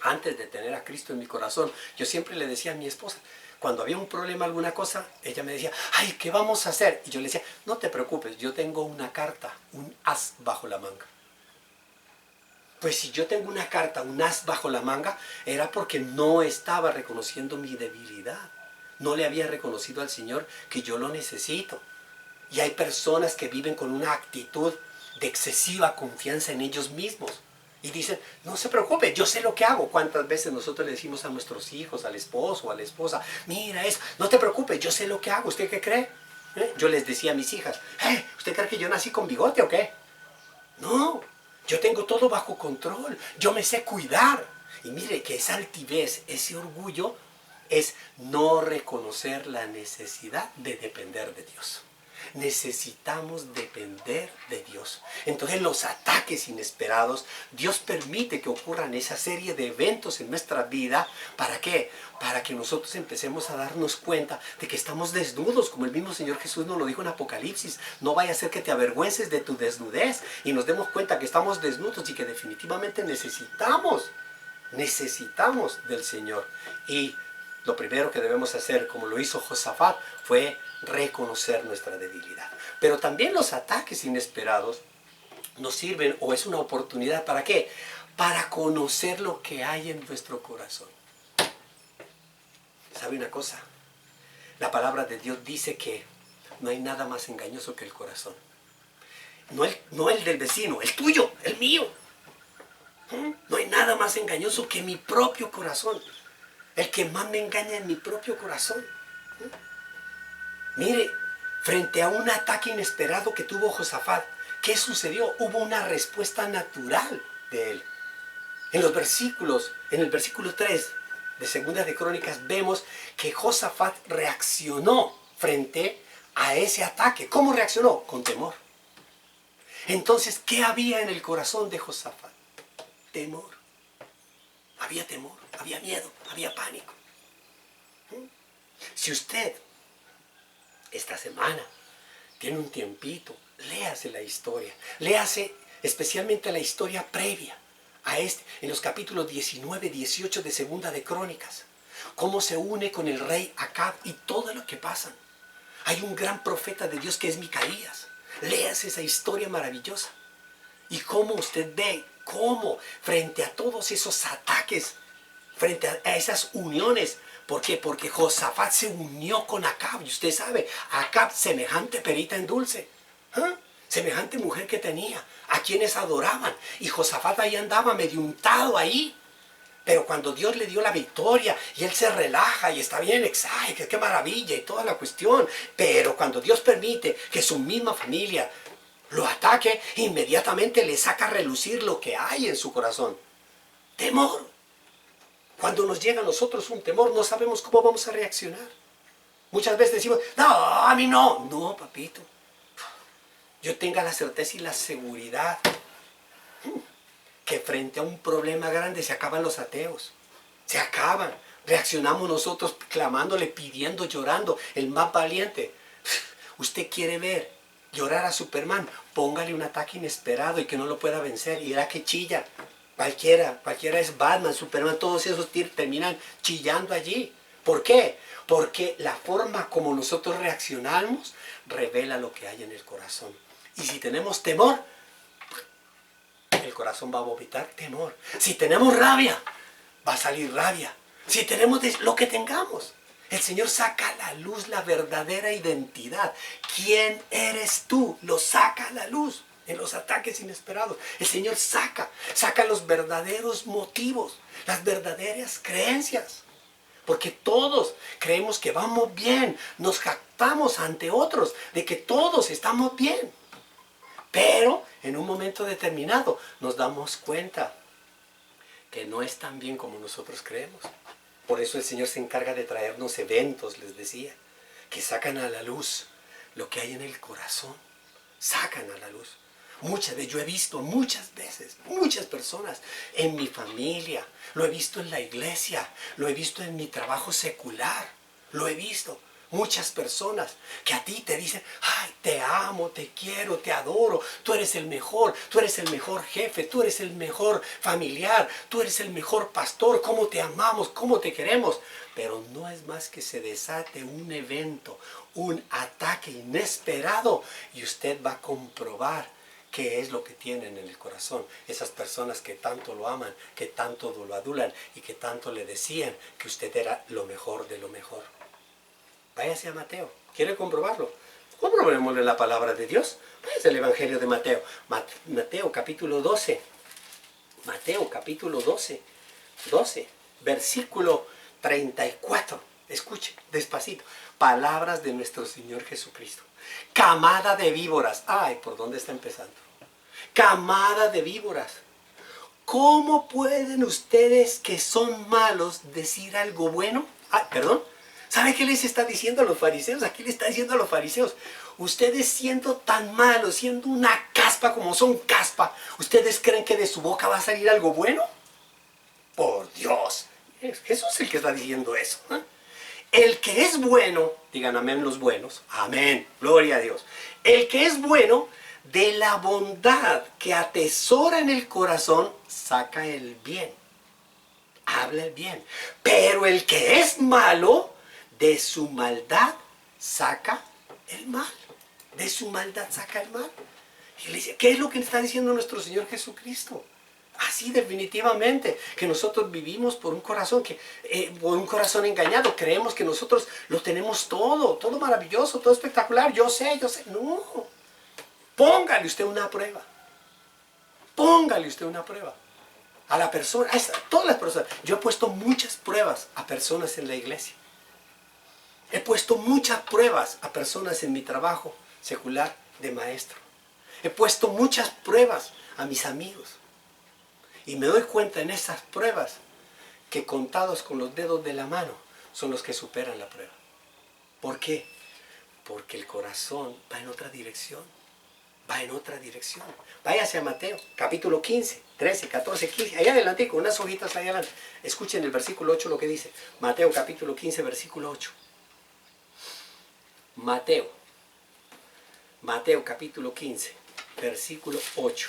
antes de tener a Cristo en mi corazón, yo siempre le decía a mi esposa, cuando había un problema, alguna cosa, ella me decía, ay, ¿qué vamos a hacer? Y yo le decía, no te preocupes, yo tengo una carta, un as bajo la manga. Pues si yo tengo una carta, un as bajo la manga, era porque no estaba reconociendo mi debilidad. No le había reconocido al Señor que yo lo necesito. Y hay personas que viven con una actitud de excesiva confianza en ellos mismos. Y dicen, no se preocupe, yo sé lo que hago. ¿Cuántas veces nosotros le decimos a nuestros hijos, al esposo o a la esposa, mira eso, no te preocupes, yo sé lo que hago, ¿usted qué cree? Yo les decía a mis hijas, ¿usted cree que yo nací con bigote o qué? No, yo tengo todo bajo control, yo me sé cuidar. Y mire que esa altivez, ese orgullo, es no reconocer la necesidad de depender de Dios. Necesitamos depender de Dios. Entonces los ataques inesperados, Dios permite que ocurran esa serie de eventos en nuestra vida. ¿Para qué? Para que nosotros empecemos a darnos cuenta de que estamos desnudos, como el mismo Señor Jesús nos lo dijo en Apocalipsis. No vaya a ser que te avergüences de tu desnudez y nos demos cuenta que estamos desnudos y que definitivamente necesitamos del Señor. Y lo primero que debemos hacer, como lo hizo Josafat, fue reconocer nuestra debilidad. Pero también los ataques inesperados nos sirven, o es una oportunidad, ¿para qué? Para conocer lo que hay en nuestro corazón. ¿Sabe una cosa? La palabra de Dios dice que no hay nada más engañoso que el corazón. No el del vecino, el tuyo, el mío. No hay nada más engañoso que mi propio corazón. El que más me engaña es mi propio corazón. Mire, frente a un ataque inesperado que tuvo Josafat, ¿qué sucedió? Hubo una respuesta natural de él. En el versículo 3 de Segunda de Crónicas, vemos que Josafat reaccionó frente a ese ataque. ¿Cómo reaccionó? Con temor. Entonces, ¿qué había en el corazón de Josafat? Temor. Había temor, había miedo, había pánico. Si usted esta semana tiene un tiempito, léase la historia. Léase especialmente la historia previa a en los capítulos 19, 18 de Segunda de Crónicas. Cómo se une con el rey Acab y todo lo que pasa. Hay un gran profeta de Dios que es Micaías. Léase esa historia maravillosa. Y cómo usted ve cómo frente a todos esos ataques, frente a esas uniones. ¿Por qué? Porque Josafat se unió con Acab. Y usted sabe, Acab, semejante perita en dulce. Semejante mujer que tenía, a quienes adoraban. Y Josafat ahí andaba medio untado ahí. Pero cuando Dios le dio la victoria y él se relaja y está bien, ¡ay, qué maravilla! Y toda la cuestión. Pero cuando Dios permite que su misma familia lo ataque, inmediatamente le saca a relucir lo que hay en su corazón. Temor. Cuando nos llega a nosotros un temor, no sabemos cómo vamos a reaccionar. Muchas veces decimos, no, a mí no. No, papito. Yo tenga la certeza y la seguridad que frente a un problema grande se acaban los ateos. Se acaban. Reaccionamos nosotros clamándole, pidiendo, llorando. El más valiente. Usted quiere ver llorar a Superman, póngale un ataque inesperado y que no lo pueda vencer. Y verá que chilla. Cualquiera es Batman, Superman, todos esos terminan chillando allí. ¿Por qué? Porque la forma como nosotros reaccionamos revela lo que hay en el corazón. Y si tenemos temor, el corazón va a vomitar temor. Si tenemos rabia, va a salir rabia. Si tenemos lo que tengamos, el Señor saca a la luz la verdadera identidad. ¿Quién eres tú? Lo saca a la luz en los ataques inesperados. El Señor saca los verdaderos motivos, las verdaderas creencias. Porque todos creemos que vamos bien, nos jactamos ante otros de que todos estamos bien. Pero en un momento determinado nos damos cuenta que no es tan bien como nosotros creemos. Por eso el Señor se encarga de traernos eventos, les decía, que sacan a la luz lo que hay en el corazón. Sacan a la luz. Muchas veces, yo he visto muchas veces, muchas personas en mi familia, lo he visto en la iglesia, lo he visto en mi trabajo secular, lo he visto. Muchas personas que a ti te dicen, ay, te amo, te quiero, te adoro, tú eres el mejor jefe, tú eres el mejor familiar, tú eres el mejor pastor, cómo te amamos, cómo te queremos. Pero no es más que se desate un evento, un ataque inesperado y usted va a comprobar qué es lo que tienen en el corazón. Esas personas que tanto lo aman, que tanto lo adulan y que tanto le decían que usted era lo mejor de lo mejor. Váyase a Mateo. ¿Quiere comprobarlo? Comprobémosle la palabra de Dios. Váyase al Evangelio de Mateo. Mateo capítulo 12. Mateo capítulo 12. Versículo 34. Escuche, despacito. Palabras de nuestro Señor Jesucristo. Camada de víboras. Ay, ¿por dónde está empezando? Camada de víboras. ¿Cómo pueden ustedes que son malos decir algo bueno? Perdón. ¿Sabe qué les está diciendo a los fariseos? Aquí le está diciendo a los fariseos, ustedes siendo tan malos, siendo una caspa como son caspa, ¿ustedes creen que de su boca va a salir algo bueno? Por Dios, Jesús es el que está diciendo eso. El que es bueno, digan amén los buenos, amén, gloria a Dios. El que es bueno, de la bondad que atesora en el corazón, saca el bien, habla el bien. Pero el que es malo, de su maldad saca el mal. De su maldad saca el mal. Iglesia, ¿qué es lo que le está diciendo nuestro Señor Jesucristo? Así definitivamente, que nosotros vivimos por un corazón por un corazón engañado. Creemos que nosotros lo tenemos todo maravilloso, todo espectacular. Yo sé. No. Póngale usted una prueba. Póngale usted una prueba. A la persona, a todas las personas. Yo he puesto muchas pruebas a personas en la iglesia. He puesto muchas pruebas a personas en mi trabajo secular de maestro. He puesto muchas pruebas a mis amigos. Y me doy cuenta en esas pruebas que contados con los dedos de la mano son los que superan la prueba. ¿Por qué? Porque el corazón va en otra dirección. Va en otra dirección. Váyase a Mateo, capítulo 15, 13, 14, 15. Allá adelante, con unas hojitas allá adelante. Escuchen el versículo 8 lo que dice. Mateo, capítulo 15, versículo 8. Mateo capítulo 15, versículo 8.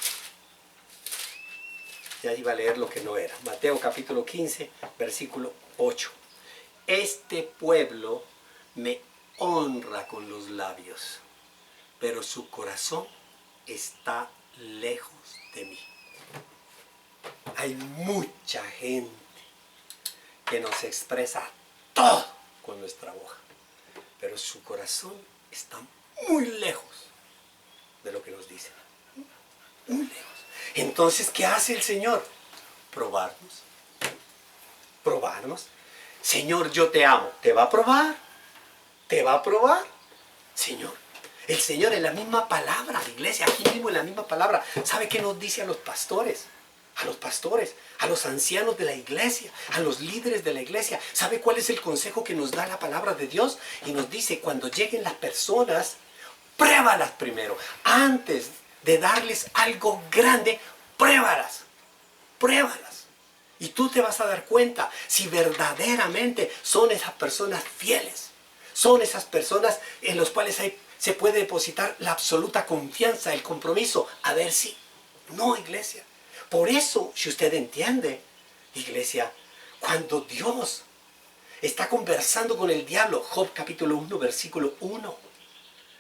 Ya iba a leer lo que no era. Mateo capítulo 15, versículo 8. Este pueblo me honra con los labios, pero su corazón está lejos de mí. Hay mucha gente que nos expresa todo con nuestra boca, pero su corazón está muy lejos de lo que nos dicen. Muy lejos. Entonces, ¿qué hace el Señor? Probarnos. Probarnos. Señor, yo te amo. ¿Te va a probar? ¿Te va a probar? Señor. El Señor en la misma palabra, iglesia, aquí mismo en la misma palabra. ¿Sabe qué nos dice a los pastores? A los pastores, a los ancianos de la iglesia, a los líderes de la iglesia. ¿Sabe cuál es el consejo que nos da la palabra de Dios? Y nos dice, cuando lleguen las personas, pruébalas primero. Antes de darles algo grande, pruébalas. Pruébalas. Y tú te vas a dar cuenta si verdaderamente son esas personas fieles. Son esas personas en las cuales se puede depositar la absoluta confianza, el compromiso. A ver si. No, iglesia. Por eso, si usted entiende, iglesia, cuando Dios está conversando con el diablo, Job capítulo 1, versículo 1,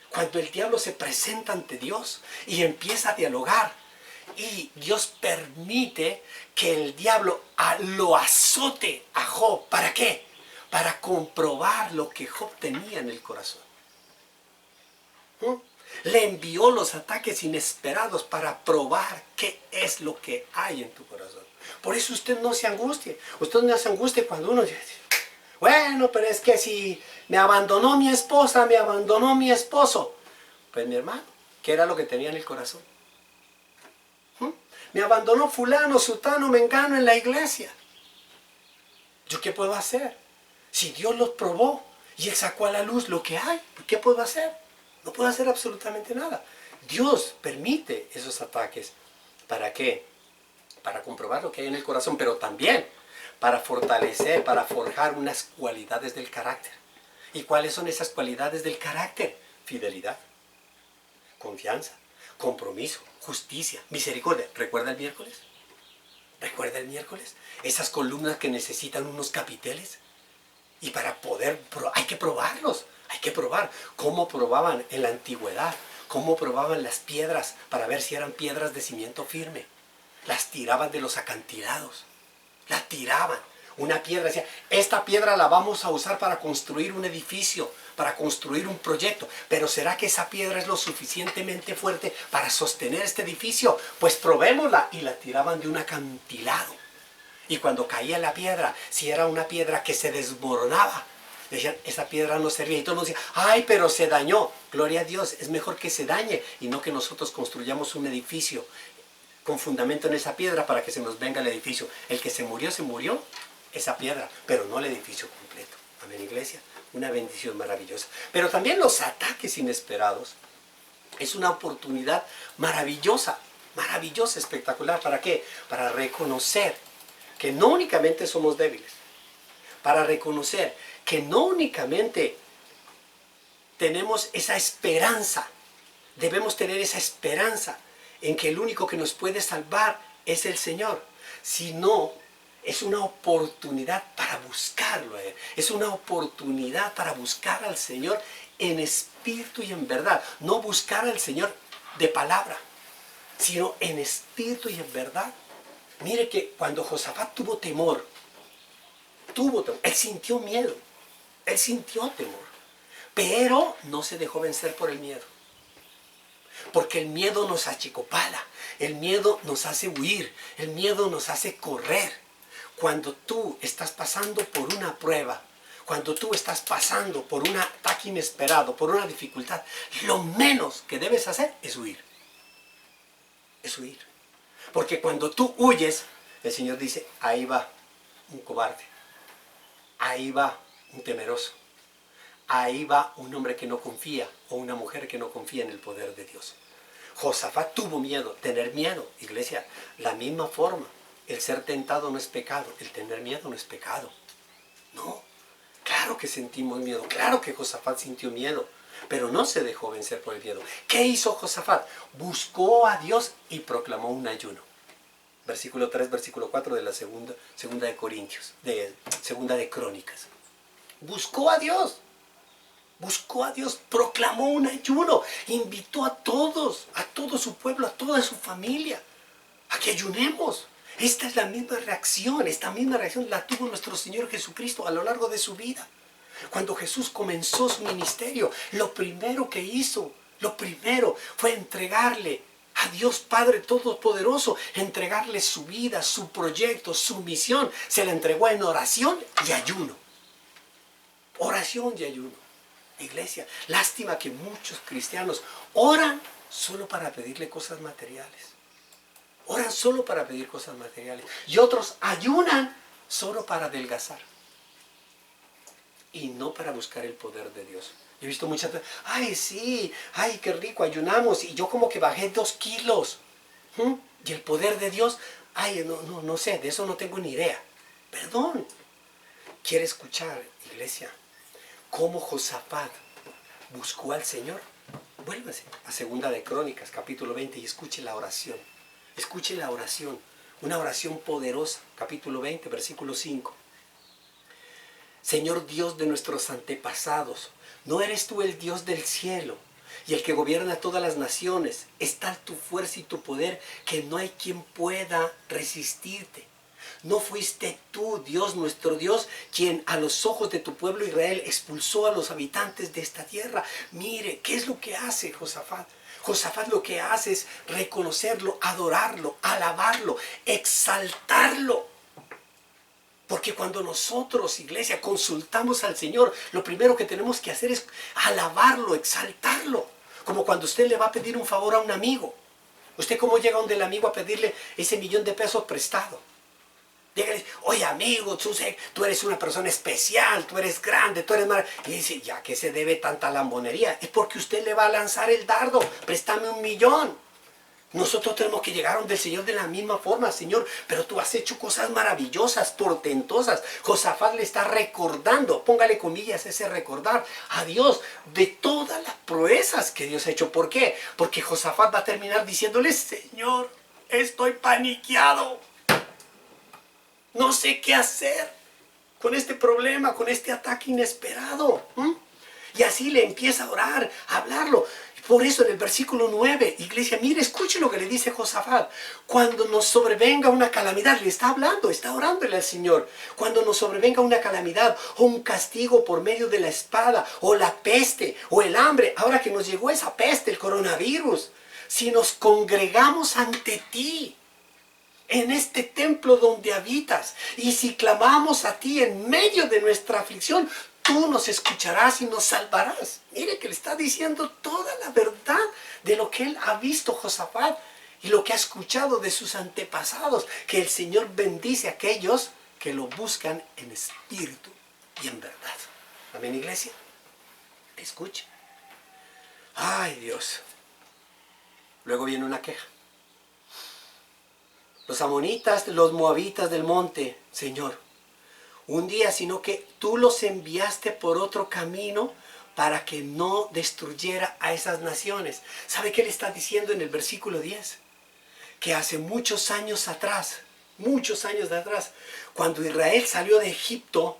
cuando el diablo se presenta ante Dios y empieza a dialogar, y Dios permite que el diablo lo azote a Job. ¿Para qué? Para comprobar lo que Job tenía en el corazón. Le envió los ataques inesperados para probar qué es lo que hay en tu corazón. Por eso usted no se angustie. Usted no se angustie cuando uno dice, bueno, pero es que si me abandonó mi esposa, me abandonó mi esposo. Pues mi hermano, ¿qué era lo que tenía en el corazón? Me abandonó fulano, sutano, mengano en la iglesia. ¿Yo qué puedo hacer? Si Dios los probó y Él sacó a la luz lo que hay, ¿qué puedo hacer? No puedo hacer absolutamente nada. Dios permite esos ataques. ¿Para qué? Para comprobar lo que hay en el corazón, pero también para fortalecer, para forjar unas cualidades del carácter. ¿Y cuáles son esas cualidades del carácter? Fidelidad, confianza, compromiso, justicia, misericordia. ¿Recuerda el miércoles? ¿Recuerda el miércoles? Esas columnas que necesitan unos capiteles. Y para poder, hay que probarlos. Hay que probar. ¿Cómo probaban en la antigüedad? ¿Cómo probaban las piedras para ver si eran piedras de cimiento firme? Las tiraban de los acantilados. Las tiraban. Una piedra, decía, esta piedra la vamos a usar para construir un edificio, para construir un proyecto. Pero ¿será que esa piedra es lo suficientemente fuerte para sostener este edificio? Pues probémosla. Y la tiraban de un acantilado. Y cuando caía la piedra, si era una piedra que se desmoronaba, decían, esa piedra no servía. Y todos nos decían, ay, pero se dañó. Gloria a Dios, es mejor que se dañe y no que nosotros construyamos un edificio con fundamento en esa piedra para que se nos venga el edificio. El que se murió, esa piedra, pero no el edificio completo. Amén, iglesia. Una bendición maravillosa. Pero también los ataques inesperados es una oportunidad maravillosa, maravillosa, espectacular. ¿Para qué? Para reconocer que no únicamente somos débiles. Para reconocer que no únicamente tenemos esa esperanza, debemos tener esa esperanza en que el único que nos puede salvar es el Señor, sino es una oportunidad para buscarlo a Él. Es una oportunidad para buscar al Señor en espíritu y en verdad. No buscar al Señor de palabra, sino en espíritu y en verdad. Mire que cuando Josafat tuvo temor, él sintió miedo, él sintió temor, pero no se dejó vencer por el miedo. Porque el miedo nos achicopala, el miedo nos hace huir, el miedo nos hace correr. Cuando tú estás pasando por una prueba, cuando tú estás pasando por un ataque inesperado, por una dificultad, lo menos que debes hacer es huir. Es huir. Porque cuando tú huyes, el Señor dice, ahí va un cobarde, ahí va un temeroso, ahí va un hombre que no confía o una mujer que no confía en el poder de Dios. Josafat tuvo miedo, tener miedo, iglesia, la misma forma. El ser tentado no es pecado, el tener miedo no es pecado. No, claro que sentimos miedo, claro que Josafat sintió miedo, pero no se dejó vencer por el miedo. ¿Qué hizo Josafat? Buscó a Dios y proclamó un ayuno. Versículo 3, versículo 4 de la segunda de Corintios, segunda de Crónicas. Buscó a Dios, proclamó un ayuno, invitó a todo su pueblo, a toda su familia, a que ayunemos. Esta es la misma reacción, esta misma reacción la tuvo nuestro Señor Jesucristo a lo largo de su vida. Cuando Jesús comenzó su ministerio, lo primero que hizo, fue entregarle a Dios Padre Todopoderoso, entregarle su vida, su proyecto, su misión. Se la entregó en oración y ayuno. Oración y ayuno. Iglesia, lástima que muchos cristianos oran solo para pedirle cosas materiales. Oran solo para pedir cosas materiales. Y otros ayunan solo para adelgazar. Y no para buscar el poder de Dios. Yo he visto muchas veces, ay sí, ay qué rico, ayunamos. Y yo como que bajé 2 kilos. Y el poder de Dios, Ay, no sé, de eso no tengo ni idea. Perdón. ¿Quiere escuchar, iglesia, cómo Josafat buscó al Señor? Vuélvase a Segunda de Crónicas, capítulo 20, y escuche la oración. Escuche la oración, una oración poderosa, capítulo 20, versículo 5. Señor Dios de nuestros antepasados, ¿no eres tú el Dios del cielo y el que gobierna todas las naciones? Es tal tu fuerza y tu poder que no hay quien pueda resistirte. ¿No fuiste tú, Dios, nuestro Dios, quien a los ojos de tu pueblo Israel expulsó a los habitantes de esta tierra? Mire, ¿qué es lo que hace Josafat? Josafat lo que hace es reconocerlo, adorarlo, alabarlo, exaltarlo. Porque cuando nosotros, iglesia, consultamos al Señor, lo primero que tenemos que hacer es alabarlo, exaltarlo. Como cuando usted le va a pedir un favor a un amigo. ¿Usted cómo llega donde el amigo a pedirle ese $1,000,000 prestado? Dígale, oye amigo, tú eres una persona especial, tú eres grande, tú eres mal. Y dice, ¿ya qué se debe tanta lambonería? Es porque usted le va a lanzar el dardo, préstame 1,000,000. Nosotros tenemos que llegar donde el Señor de la misma forma, Señor, pero tú has hecho cosas maravillosas, portentosas. Josafat le está recordando, póngale comillas ese recordar a Dios de todas las proezas que Dios ha hecho. ¿Por qué? Porque Josafat va a terminar diciéndole, Señor, estoy paniqueado. No sé qué hacer con este problema, con este ataque inesperado. Y así le empieza a orar, a hablarlo. Por eso en el versículo 9, iglesia, mire, escuche lo que le dice Josafat. Cuando nos sobrevenga una calamidad, le está hablando, está orándole al Señor. Cuando nos sobrevenga una calamidad o un castigo por medio de la espada o la peste o el hambre, ahora que nos llegó esa peste, el coronavirus, si nos congregamos ante ti, en este templo donde habitas, y si clamamos a ti en medio de nuestra aflicción, tú nos escucharás y nos salvarás. Mire que le está diciendo toda la verdad de lo que él ha visto Josafat y lo que ha escuchado de sus antepasados, que el Señor bendice a aquellos que lo buscan en espíritu y en verdad. Amén, iglesia. Escuche. Ay, Dios. Luego viene una queja. Los amonitas, los moabitas del monte, Señor, un día, sino que tú los enviaste por otro camino para que no destruyera a esas naciones. ¿Sabe qué le está diciendo en el versículo 10? Que hace muchos años atrás, cuando Israel salió de Egipto,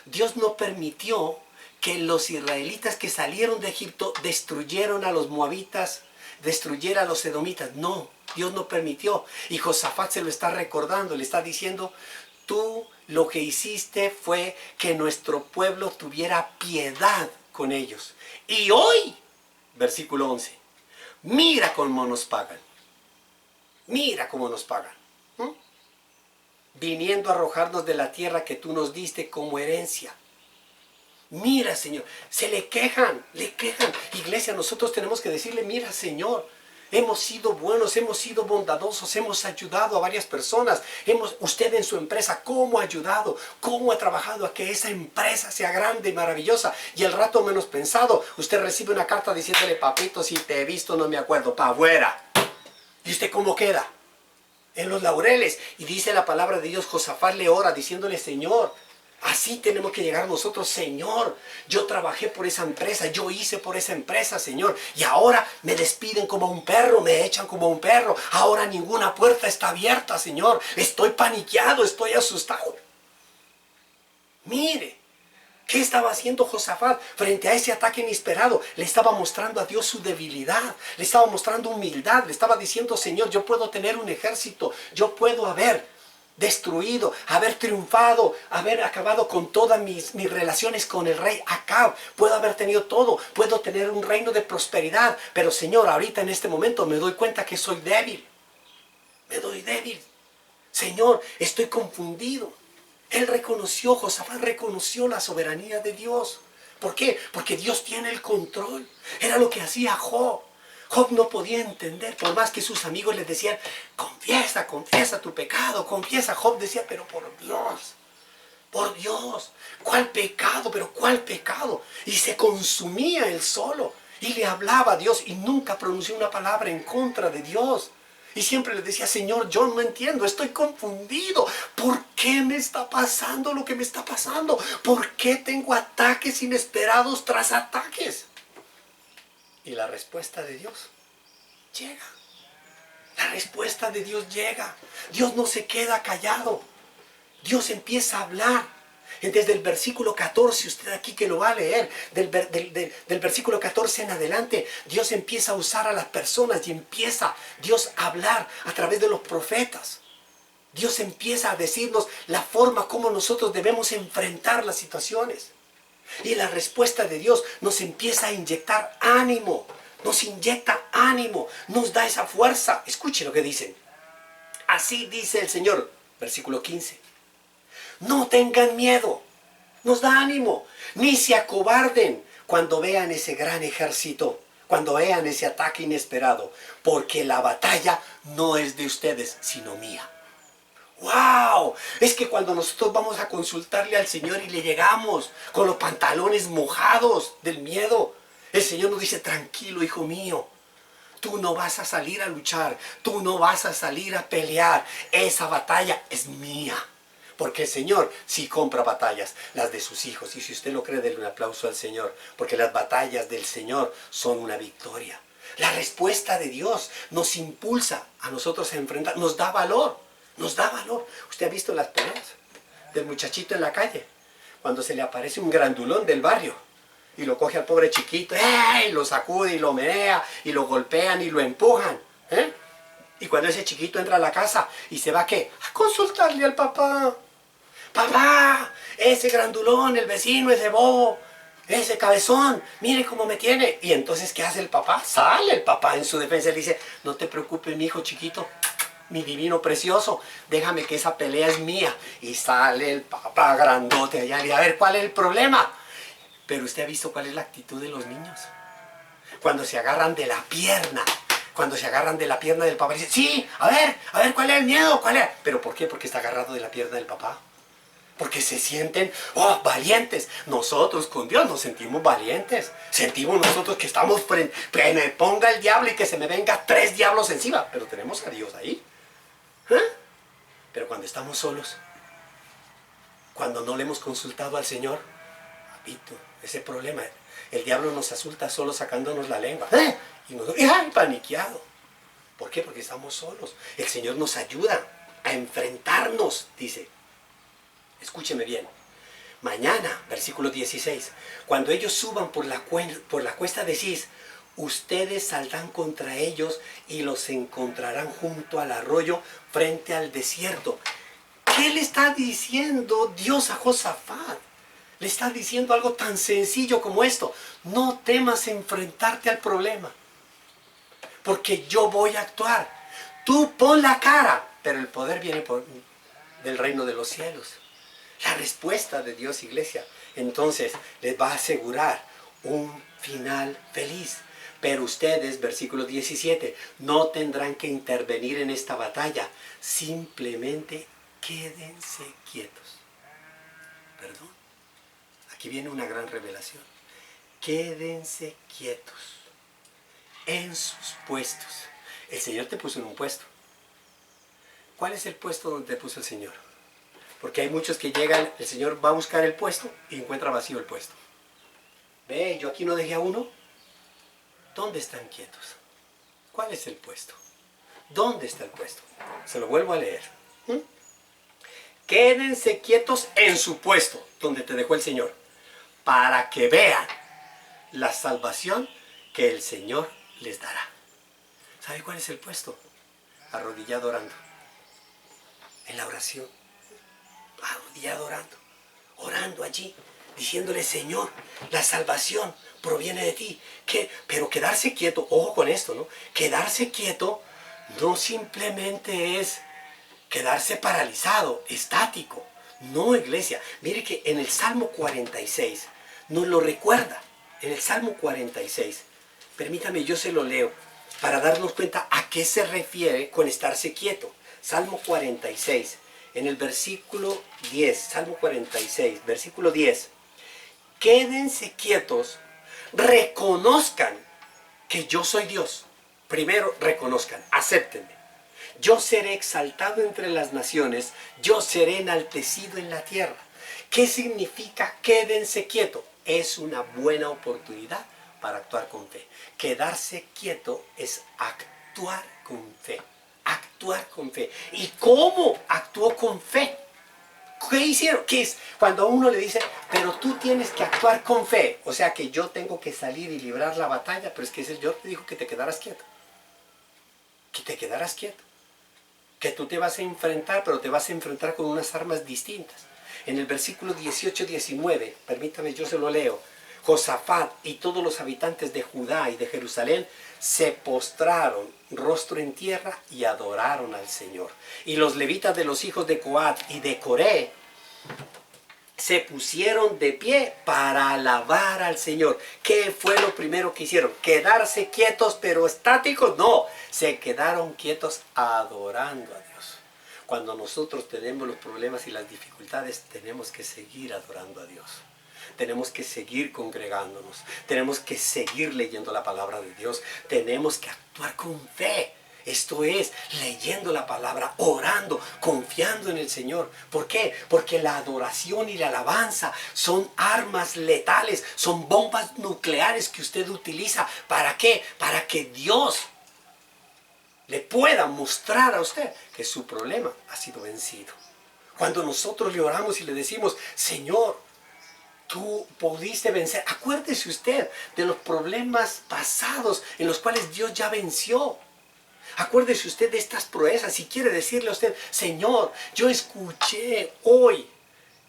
Dios no permitió que los israelitas que salieron de Egipto destruyeron a los moabitas, destruyera a los edomitas. No, Dios no permitió. Y Josafat se lo está recordando, le está diciendo, tú lo que hiciste fue que nuestro pueblo tuviera piedad con ellos. Y hoy, versículo 11, mira cómo nos pagan. Mira cómo nos pagan. Viniendo a arrojarnos de la tierra que tú nos diste como herencia. Mira, Señor, se le quejan. Iglesia, nosotros tenemos que decirle, mira, Señor, hemos sido buenos, hemos sido bondadosos, hemos ayudado a varias personas. Usted en su empresa, ¿cómo ha ayudado? ¿Cómo ha trabajado a que esa empresa sea grande y maravillosa? Y el rato menos pensado, usted recibe una carta diciéndole, papito, si te he visto, no me acuerdo, pa' afuera. ¿Y usted cómo queda? En los laureles. Y dice la palabra de Dios, Josafat le ora diciéndole, Señor, así tenemos que llegar nosotros, Señor. Yo trabajé por esa empresa, yo hice por esa empresa, Señor. Y ahora me despiden como un perro, me echan como un perro. Ahora ninguna puerta está abierta, Señor. Estoy paniqueado, estoy asustado. Mire, ¿qué estaba haciendo Josafat frente a ese ataque inesperado? Le estaba mostrando a Dios su debilidad, le estaba mostrando humildad, le estaba diciendo, Señor, yo puedo tener un ejército, yo puedo haber destruido, haber triunfado, haber acabado con todas mis relaciones con el rey Acab, puedo haber tenido todo, puedo tener un reino de prosperidad, pero Señor, ahorita en este momento me doy cuenta que soy débil, Señor, estoy confundido. Josafat reconoció la soberanía de Dios. ¿Por qué? Porque Dios tiene el control. Era lo que hacía Job. Job no podía entender, por más que sus amigos le decían, confiesa tu pecado, confiesa. Job decía, pero por Dios, ¿cuál pecado? Pero ¿cuál pecado? Y se consumía él solo y le hablaba a Dios y nunca pronunció una palabra en contra de Dios. Y siempre le decía, Señor, yo no entiendo, estoy confundido. ¿Por qué me está pasando lo que me está pasando? ¿Por qué tengo ataques inesperados tras ataques? Y la respuesta de Dios llega. La respuesta de Dios llega. Dios no se queda callado. Dios empieza a hablar. Desde el versículo 14, usted aquí que lo va a leer, del versículo 14 en adelante, Dios empieza a usar a las personas y empieza Dios a hablar a través de los profetas. Dios empieza a decirnos la forma como nosotros debemos enfrentar las situaciones. Y la respuesta de Dios nos empieza a inyectar ánimo, nos inyecta ánimo, nos da esa fuerza. Escuche lo que dicen. Así dice el Señor, versículo 15. No tengan miedo, nos da ánimo, ni se acobarden cuando vean ese gran ejército, cuando vean ese ataque inesperado, porque la batalla no es de ustedes, sino mía. ¡Wow! Es que cuando nosotros vamos a consultarle al Señor y le llegamos con los pantalones mojados del miedo, el Señor nos dice, tranquilo, hijo mío, tú no vas a salir a luchar, tú no vas a salir a pelear, esa batalla es mía. Porque el Señor sí compra batallas, las de sus hijos. Y si usted lo cree, denle un aplauso al Señor. Porque las batallas del Señor son una victoria. La respuesta de Dios nos impulsa a nosotros a enfrentar, nos da valor, nos da valor. ¿Usted ha visto las peleas del muchachito en la calle? Cuando se le aparece un grandulón del barrio y lo coge al pobre chiquito, y lo sacude y lo menea y lo golpean y lo empujan. Y cuando ese chiquito entra a la casa y se va, ¿qué? A consultarle al papá. Papá, ese grandulón, el vecino, ese bobo, ese cabezón, mire cómo me tiene. Y entonces, ¿qué hace el papá? Sale el papá en su defensa y le dice, no te preocupes, mi hijo chiquito, mi divino precioso, déjame que esa pelea es mía. Y sale el papá grandote allá y dice, a ver, ¿cuál es el problema? Pero usted ha visto cuál es la actitud de los niños. Cuando se agarran de la pierna. Cuando se agarran de la pierna del papá, dicen, sí, a ver, ¿cuál es el miedo? ¿Cuál es? ¿Pero por qué? Porque está agarrado de la pierna del papá. Porque se sienten, valientes. Nosotros con Dios nos sentimos valientes. Sentimos nosotros que estamos frente, que me ponga el diablo y que se me venga 3 diablos encima. Pero tenemos a Dios ahí. Pero cuando estamos solos, cuando no le hemos consultado al Señor, papito, ese problema, el diablo nos asusta solo sacándonos la lengua. Y nosotros, ¡ay, paniqueado! ¿Por qué? Porque estamos solos. El Señor nos ayuda a enfrentarnos, dice. Escúcheme bien. Mañana, versículo 16, cuando ellos suban por la cuesta de Cis, ustedes saldrán contra ellos y los encontrarán junto al arroyo frente al desierto. ¿Qué le está diciendo Dios a Josafat? Le está diciendo algo tan sencillo como esto. No temas enfrentarte al problema, porque yo voy a actuar. Tú pon la cara, pero el poder viene del reino de los cielos. La respuesta de Dios, iglesia, entonces les va a asegurar un final feliz. Pero ustedes, versículo 17, no tendrán que intervenir en esta batalla. Simplemente quédense quietos. ¿Perdón? Aquí viene una gran revelación. Quédense quietos en sus puestos. El Señor te puso en un puesto. ¿Cuál es el puesto donde te puso el Señor? Porque hay muchos que llegan, el Señor va a buscar el puesto y encuentra vacío el puesto. Ve, yo aquí no dejé a uno. ¿Dónde están quietos? ¿Cuál es el puesto? ¿Dónde está el puesto? Se lo vuelvo a leer. Quédense quietos en su puesto, donde te dejó el Señor, para que vean la salvación que el Señor les dará. ¿Sabe cuál es el puesto? Arrodillado orando. En la oración. Arrodillado orando. Orando allí, diciéndole, Señor, la salvación proviene de ti. Pero quedarse quieto, ojo con esto, ¿no? Quedarse quieto no simplemente es quedarse paralizado, estático. No, iglesia. Mire que en el Salmo 46 nos lo recuerda. En el Salmo 46, permítame, yo se lo leo para darnos cuenta a qué se refiere con estarse quieto. Salmo 46, en el versículo 10, Salmo 46, versículo 10. Quédense quietos, reconozcan que yo soy Dios. Primero reconozcan, acéptenme. Yo seré exaltado entre las naciones, yo seré enaltecido en la tierra. ¿Qué significa quédense quietos? Es una buena oportunidad para actuar con fe. Quedarse quieto es actuar con fe. Actuar con fe. ¿Y cómo actuó con fe? ¿Qué hicieron? ¿Qué es? Cuando a uno le dice, pero tú tienes que actuar con fe. O sea que yo tengo que salir y librar la batalla, pero es que el Señor te dijo que te quedaras quieto. Que te quedaras quieto. Que tú te vas a enfrentar, pero te vas a enfrentar con unas armas distintas. En el versículo 18-19, permítame, yo se lo leo. Josafat y todos los habitantes de Judá y de Jerusalén se postraron rostro en tierra y adoraron al Señor. Y los levitas de los hijos de Coat y de Coré se pusieron de pie para alabar al Señor. ¿Qué fue lo primero que hicieron? ¿Quedarse quietos pero estáticos? No, se quedaron quietos adorando a Dios. Cuando nosotros tenemos los problemas y las dificultades, tenemos que seguir adorando a Dios. Tenemos que seguir congregándonos. Tenemos que seguir leyendo la palabra de Dios. Tenemos que actuar con fe. Esto es, leyendo la palabra, orando, confiando en el Señor. ¿Por qué? Porque la adoración y la alabanza son armas letales, son bombas nucleares que usted utiliza. ¿Para qué? Para que Dios le pueda mostrar a usted que su problema ha sido vencido. Cuando nosotros le oramos y le decimos, Señor, tú pudiste vencer. Acuérdese usted de los problemas pasados en los cuales Dios ya venció. Acuérdese usted de estas proezas y quiere decirle a usted, Señor, yo escuché hoy,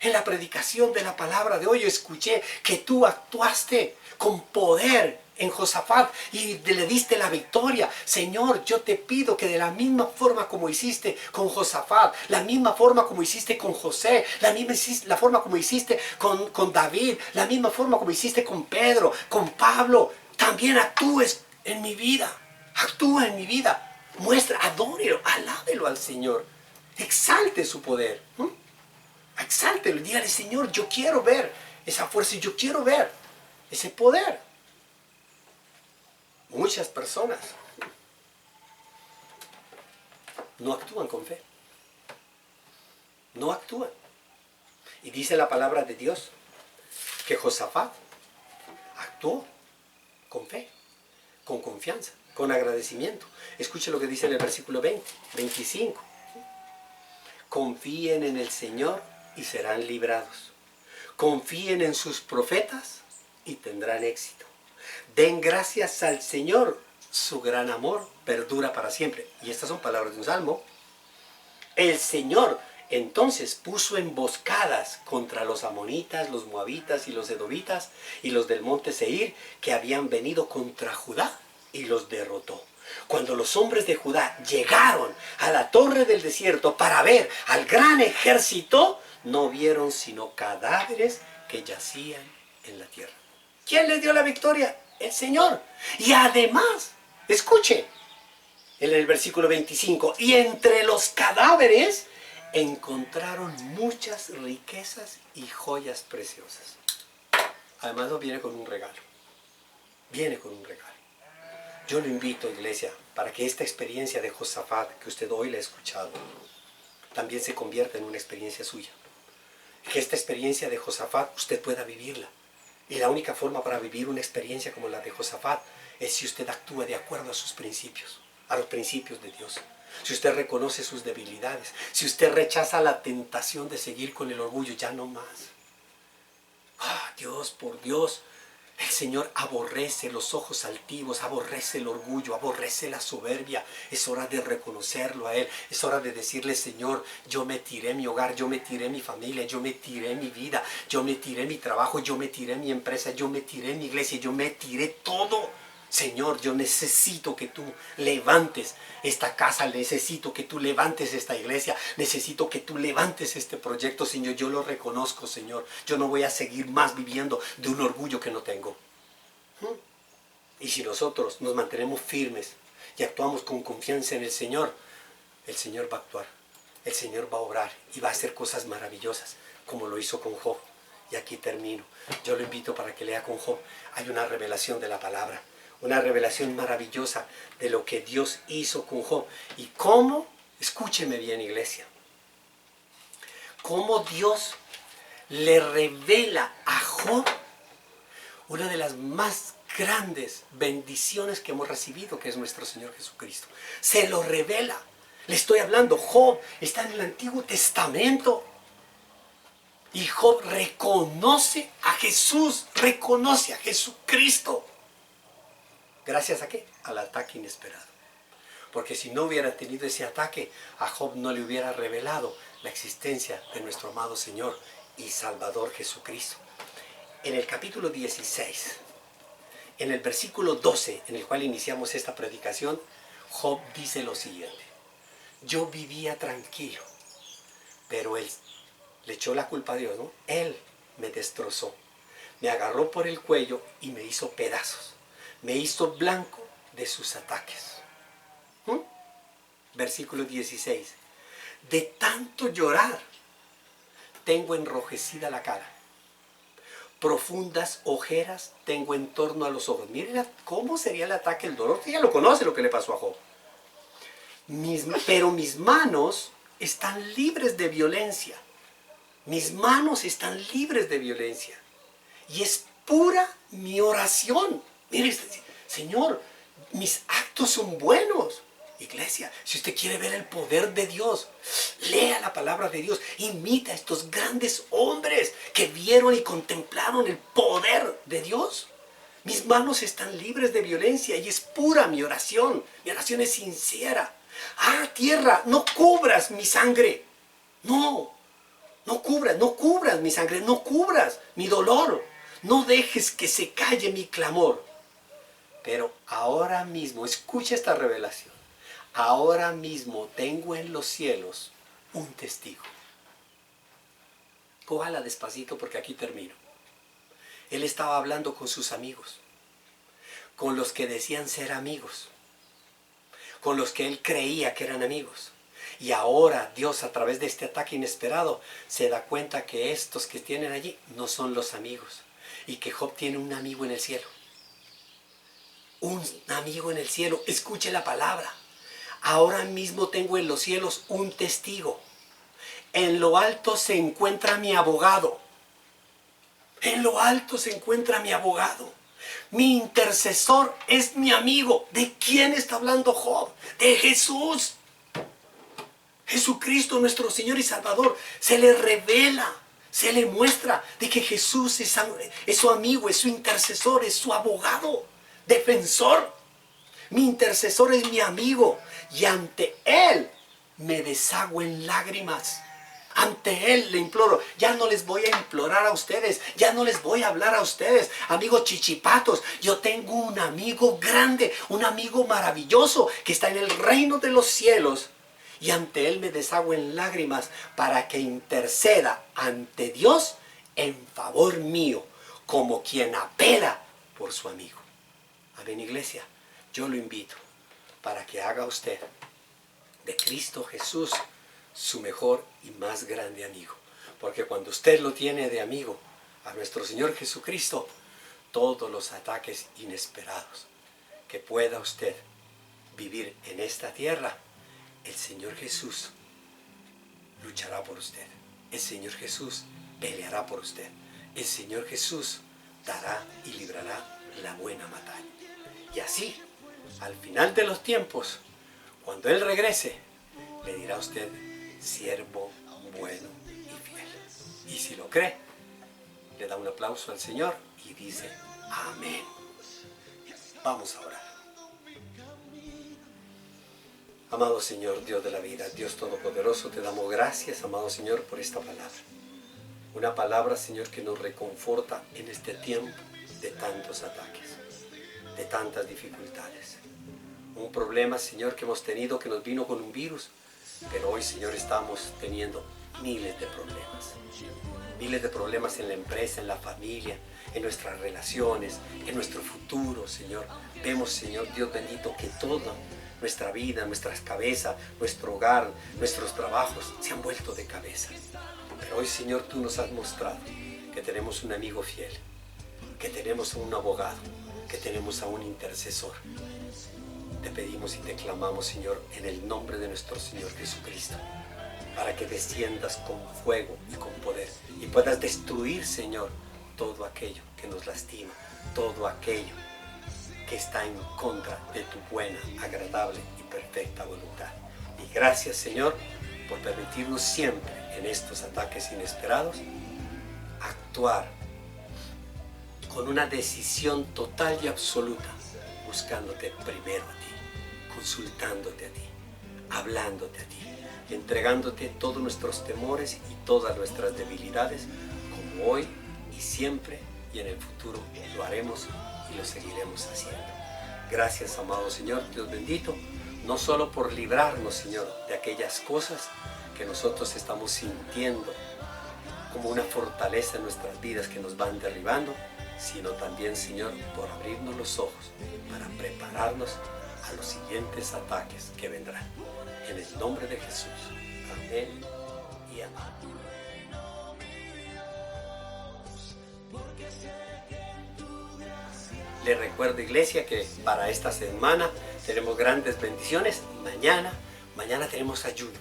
en la predicación de la palabra de hoy, yo escuché que tú actuaste con poder en Josafat y le diste la victoria. Señor, yo te pido que de la misma forma como hiciste con Josafat, la misma forma como hiciste con José, la forma como hiciste con David, la misma forma como hiciste con Pedro, con Pablo, también actúes en mi vida. Actúa en mi vida. Muestra, adórelo, alábelo al Señor. Exalte su poder. Exáltelo y dígale, Señor, yo quiero ver esa fuerza y yo quiero ver ese poder. Muchas personas no actúan con fe. No actúan. Y dice la palabra de Dios que Josafat actuó con fe, con confianza, con agradecimiento. Escuche lo que dice en el versículo 25. Confíen en el Señor y serán librados. Confíen en sus profetas y tendrán éxito. Den gracias al Señor, su gran amor perdura para siempre. Y estas son palabras de un salmo. El Señor entonces puso emboscadas contra los amonitas, los moabitas y los edomitas y los del monte Seir que habían venido contra Judá y los derrotó. Cuando los hombres de Judá llegaron a la torre del desierto para ver al gran ejército, no vieron sino cadáveres que yacían en la tierra. ¿Quién les dio la victoria? El Señor. Y además, escuche, en el versículo 25, y entre los cadáveres encontraron muchas riquezas y joyas preciosas. Además no viene con un regalo. Viene con un regalo. Yo lo invito, iglesia, para que esta experiencia de Josafat, que usted hoy la ha escuchado, también se convierta en una experiencia suya. Que esta experiencia de Josafat usted pueda vivirla. Y la única forma para vivir una experiencia como la de Josafat es si usted actúa de acuerdo a sus principios, a los principios de Dios. Si usted reconoce sus debilidades, si usted rechaza la tentación de seguir con el orgullo, ya no más. Dios, por Dios, el Señor aborrece los ojos altivos, aborrece el orgullo, aborrece la soberbia. Es hora de reconocerlo a Él. Es hora de decirle, Señor, yo me tiré mi hogar, yo me tiré mi familia, yo me tiré mi vida, yo me tiré mi trabajo, yo me tiré mi empresa, yo me tiré mi iglesia, yo me tiré todo. Señor, yo necesito que tú levantes esta casa, necesito que tú levantes esta iglesia, necesito que tú levantes este proyecto, Señor. Yo lo reconozco, Señor. Yo no voy a seguir más viviendo de un orgullo que no tengo. Y si nosotros nos mantenemos firmes y actuamos con confianza en el Señor va a actuar, el Señor va a obrar y va a hacer cosas maravillosas, como lo hizo con Job. Y aquí termino. Yo lo invito para que lea con Job. Hay una revelación de la palabra. Una revelación maravillosa de lo que Dios hizo con Job y cómo Escúcheme bien, iglesia. Cómo Dios le revela a Job una de las más grandes bendiciones que hemos recibido, que es nuestro Señor Jesucristo. Se lo revela. Le estoy hablando, Job está en el Antiguo Testamento. Y Job reconoce a Jesús, reconoce a Jesucristo. ¿Gracias a qué? Al ataque inesperado. Porque si no hubiera tenido ese ataque, a Job no le hubiera revelado la existencia de nuestro amado Señor y Salvador Jesucristo. En el capítulo 16, en el versículo 12, en el cual iniciamos esta predicación, Job dice lo siguiente: yo vivía tranquilo, pero él le echó la culpa a Dios, ¿no? Él me destrozó, me agarró por el cuello y me hizo pedazos, me hizo blanco de sus ataques. Versículo 16. De tanto llorar, tengo enrojecida la cara. Profundas ojeras tengo en torno a los ojos. Miren cómo sería el ataque, el dolor. Usted ya lo conoce lo que le pasó a Job. Pero mis manos están libres de violencia. Mis manos están libres de violencia. Y es pura mi oración. Mire, Señor, mis actos son buenos. Iglesia, si usted quiere ver el poder de Dios, lea la palabra de Dios, imita a estos grandes hombres que vieron y contemplaron el poder de Dios. Mis manos están libres de violencia y es pura mi oración es sincera. Ah, tierra, no cubras mi sangre. No cubras mi sangre, no cubras mi dolor. No dejes que se calle mi clamor. Pero ahora mismo, escucha esta revelación. Ahora mismo tengo en los cielos un testigo. Cójala despacito porque aquí termino. Él estaba hablando con sus amigos, con los que decían ser amigos, con los que él creía que eran amigos. Y ahora Dios, a través de este ataque inesperado, se da cuenta que estos que tienen allí no son los amigos. Y que Job tiene un amigo en el cielo. Un amigo en el cielo. Escuche la palabra. Ahora mismo tengo en los cielos un testigo. En lo alto se encuentra mi abogado. En lo alto se encuentra mi abogado. Mi intercesor es mi amigo. ¿De quién está hablando Job? De Jesús. Jesucristo, nuestro Señor y Salvador. Se le revela, se le muestra de que Jesús es su amigo, es su intercesor, es su abogado, defensor. Mi intercesor es mi amigo y ante Él me deshago en lágrimas. Ante Él le imploro. Ya no les voy a implorar a ustedes, ya no les voy a hablar a ustedes, amigos chichipatos. Yo tengo un amigo grande, un amigo maravilloso que está en el reino de los cielos. Y ante Él me deshago en lágrimas para que interceda ante Dios en favor mío, como quien apela por su amigo. Amén, iglesia. Yo lo invito para que haga usted de Cristo Jesús su mejor y más grande amigo. Porque cuando usted lo tiene de amigo a nuestro Señor Jesucristo, todos los ataques inesperados que pueda usted vivir en esta tierra, el Señor Jesús luchará por usted. El Señor Jesús peleará por usted. El Señor Jesús dará y librará la buena batalla. Y así, al final de los tiempos, cuando Él regrese, le dirá a usted: siervo bueno y fiel. Y si lo cree, le da un aplauso al Señor y dice: amén. Vamos a orar. Amado Señor, Dios de la vida, Dios Todopoderoso, te damos gracias, amado Señor, por esta palabra. Una palabra, Señor, que nos reconforta en este tiempo de tantos ataques, de tantas dificultades. Un problema, Señor, que hemos tenido, que nos vino con un virus, pero hoy, Señor, estamos teniendo miles de problemas. Miles de problemas en la empresa, en la familia, en nuestras relaciones, en nuestro futuro, Señor. Vemos, Señor, Dios bendito, que toda nuestra vida, nuestras cabezas, nuestro hogar, nuestros trabajos se han vuelto de cabeza. Pero hoy, Señor, tú nos has mostrado que tenemos un amigo fiel, que tenemos a un abogado, que tenemos a un intercesor. te pedimos y te clamamos, Señor, en el nombre de nuestro Señor Jesucristo, para que desciendas con fuego y con poder y puedas destruir, Señor, todo aquello que nos lastima, todo aquello que está en contra de tu buena, agradable y perfecta voluntad. Y gracias, Señor, por permitirnos siempre en estos ataques inesperados actuar con una decisión total y absoluta, buscándote primero a ti, consultándote a ti, hablándote a ti, entregándote todos nuestros temores y todas nuestras debilidades, como hoy y siempre y en el futuro lo haremos y lo seguiremos haciendo. Gracias, amado Señor, Dios bendito, no solo por librarnos, Señor, de aquellas cosas que nosotros estamos sintiendo como una fortaleza en nuestras vidas que nos van derribando, sino también, Señor, por abrirnos los ojos para prepararnos a los siguientes ataques que vendrán. En el nombre de Jesús. Amén y amén. Les recuerdo, iglesia, que para esta semana tenemos grandes bendiciones. Mañana tenemos ayuno,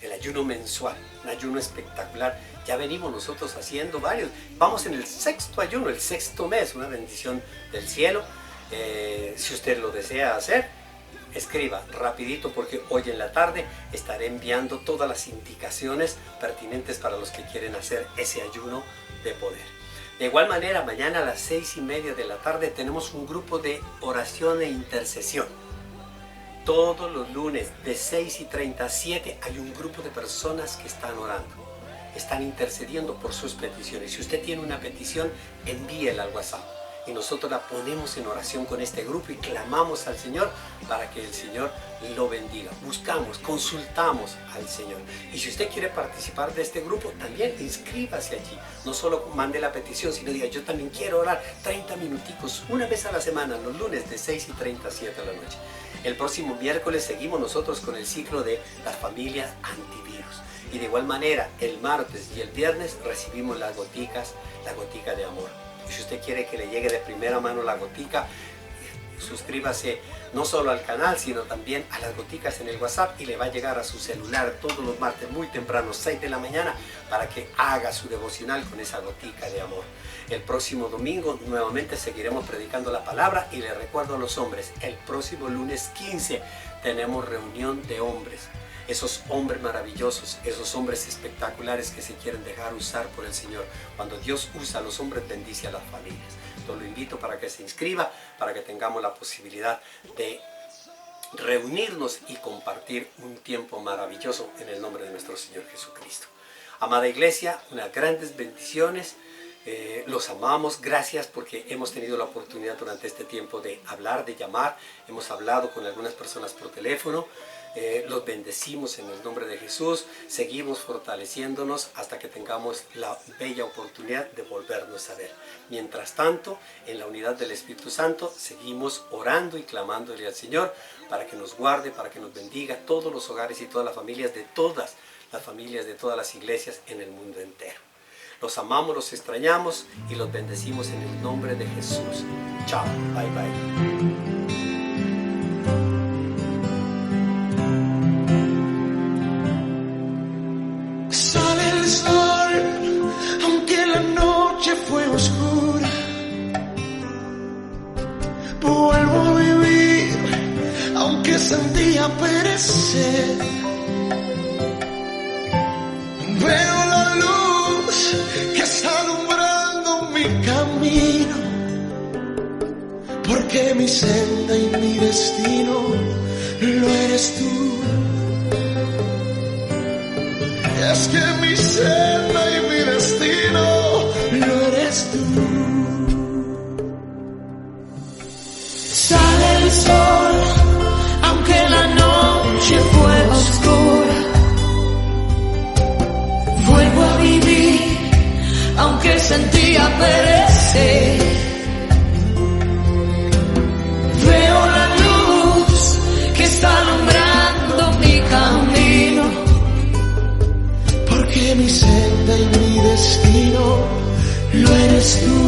el ayuno mensual, un ayuno espectacular. Ya venimos nosotros haciendo varios. Vamos en el 6º ayuno, el 6º mes, una bendición del cielo. Si usted lo desea hacer, escriba rapidito, porque hoy en la tarde estaré enviando todas las indicaciones pertinentes para los que quieren hacer ese ayuno de poder. De igual manera, mañana a las 6:30 de la tarde tenemos un grupo de oración e intercesión. Todos los lunes de 6:30 a 7 hay un grupo de personas que están orando, están intercediendo por sus peticiones. Si usted tiene una petición, envíela al WhatsApp y nosotros la ponemos en oración con este grupo y clamamos al Señor para que el Señor lo bendiga. Buscamos, consultamos al Señor. Y si usted quiere participar de este grupo, también inscríbase allí. No solo mande la petición, sino diga: yo también quiero orar 30 minuticos, una vez a la semana, los lunes de 6:30 a 7 de la noche. El próximo miércoles seguimos nosotros con el ciclo de las familias antivirus. Y de igual manera, el martes y el viernes recibimos la gotica de amor. Y si usted quiere que le llegue de primera mano la gotica, suscríbase no solo al canal, sino también a las goticas en el WhatsApp y le va a llegar a su celular todos los martes muy temprano, 6 de la mañana, para que haga su devocional con esa gotica de amor. El próximo domingo nuevamente seguiremos predicando la palabra y le recuerdo a los hombres, el próximo lunes 15 tenemos reunión de hombres. Esos hombres maravillosos, esos hombres espectaculares que se quieren dejar usar por el Señor. Cuando Dios usa a los hombres, bendice a las familias. Yo lo invito para que se inscriba, para que tengamos la posibilidad de reunirnos y compartir un tiempo maravilloso en el nombre de nuestro Señor Jesucristo. Amada iglesia, unas grandes bendiciones. Los amamos, gracias porque hemos tenido la oportunidad durante este tiempo de hablar, de llamar. Hemos hablado con algunas personas por teléfono. Los bendecimos en el nombre de Jesús. Seguimos fortaleciéndonos hasta que tengamos la bella oportunidad de volvernos a ver. Mientras tanto, en la unidad del Espíritu Santo, seguimos orando y clamándole al Señor para que nos guarde, para que nos bendiga todos los hogares y todas las familias de todas las iglesias en el mundo entero. Los amamos, los extrañamos y los bendecimos en el nombre de Jesús. Chao, bye bye. Fue oscura, vuelvo a vivir, aunque sentía perecer. Veo la luz que está alumbrando mi camino, porque mi senda y mi destino lo eres tú. Es que mi senda y mi destino lo eres tú. Sale el sol, aunque la noche fue oscura. Vuelvo a vivir, aunque sentía perecer. Veo la luz que está alumbrando mi camino, porque mi senda y mi destino lo eres tú.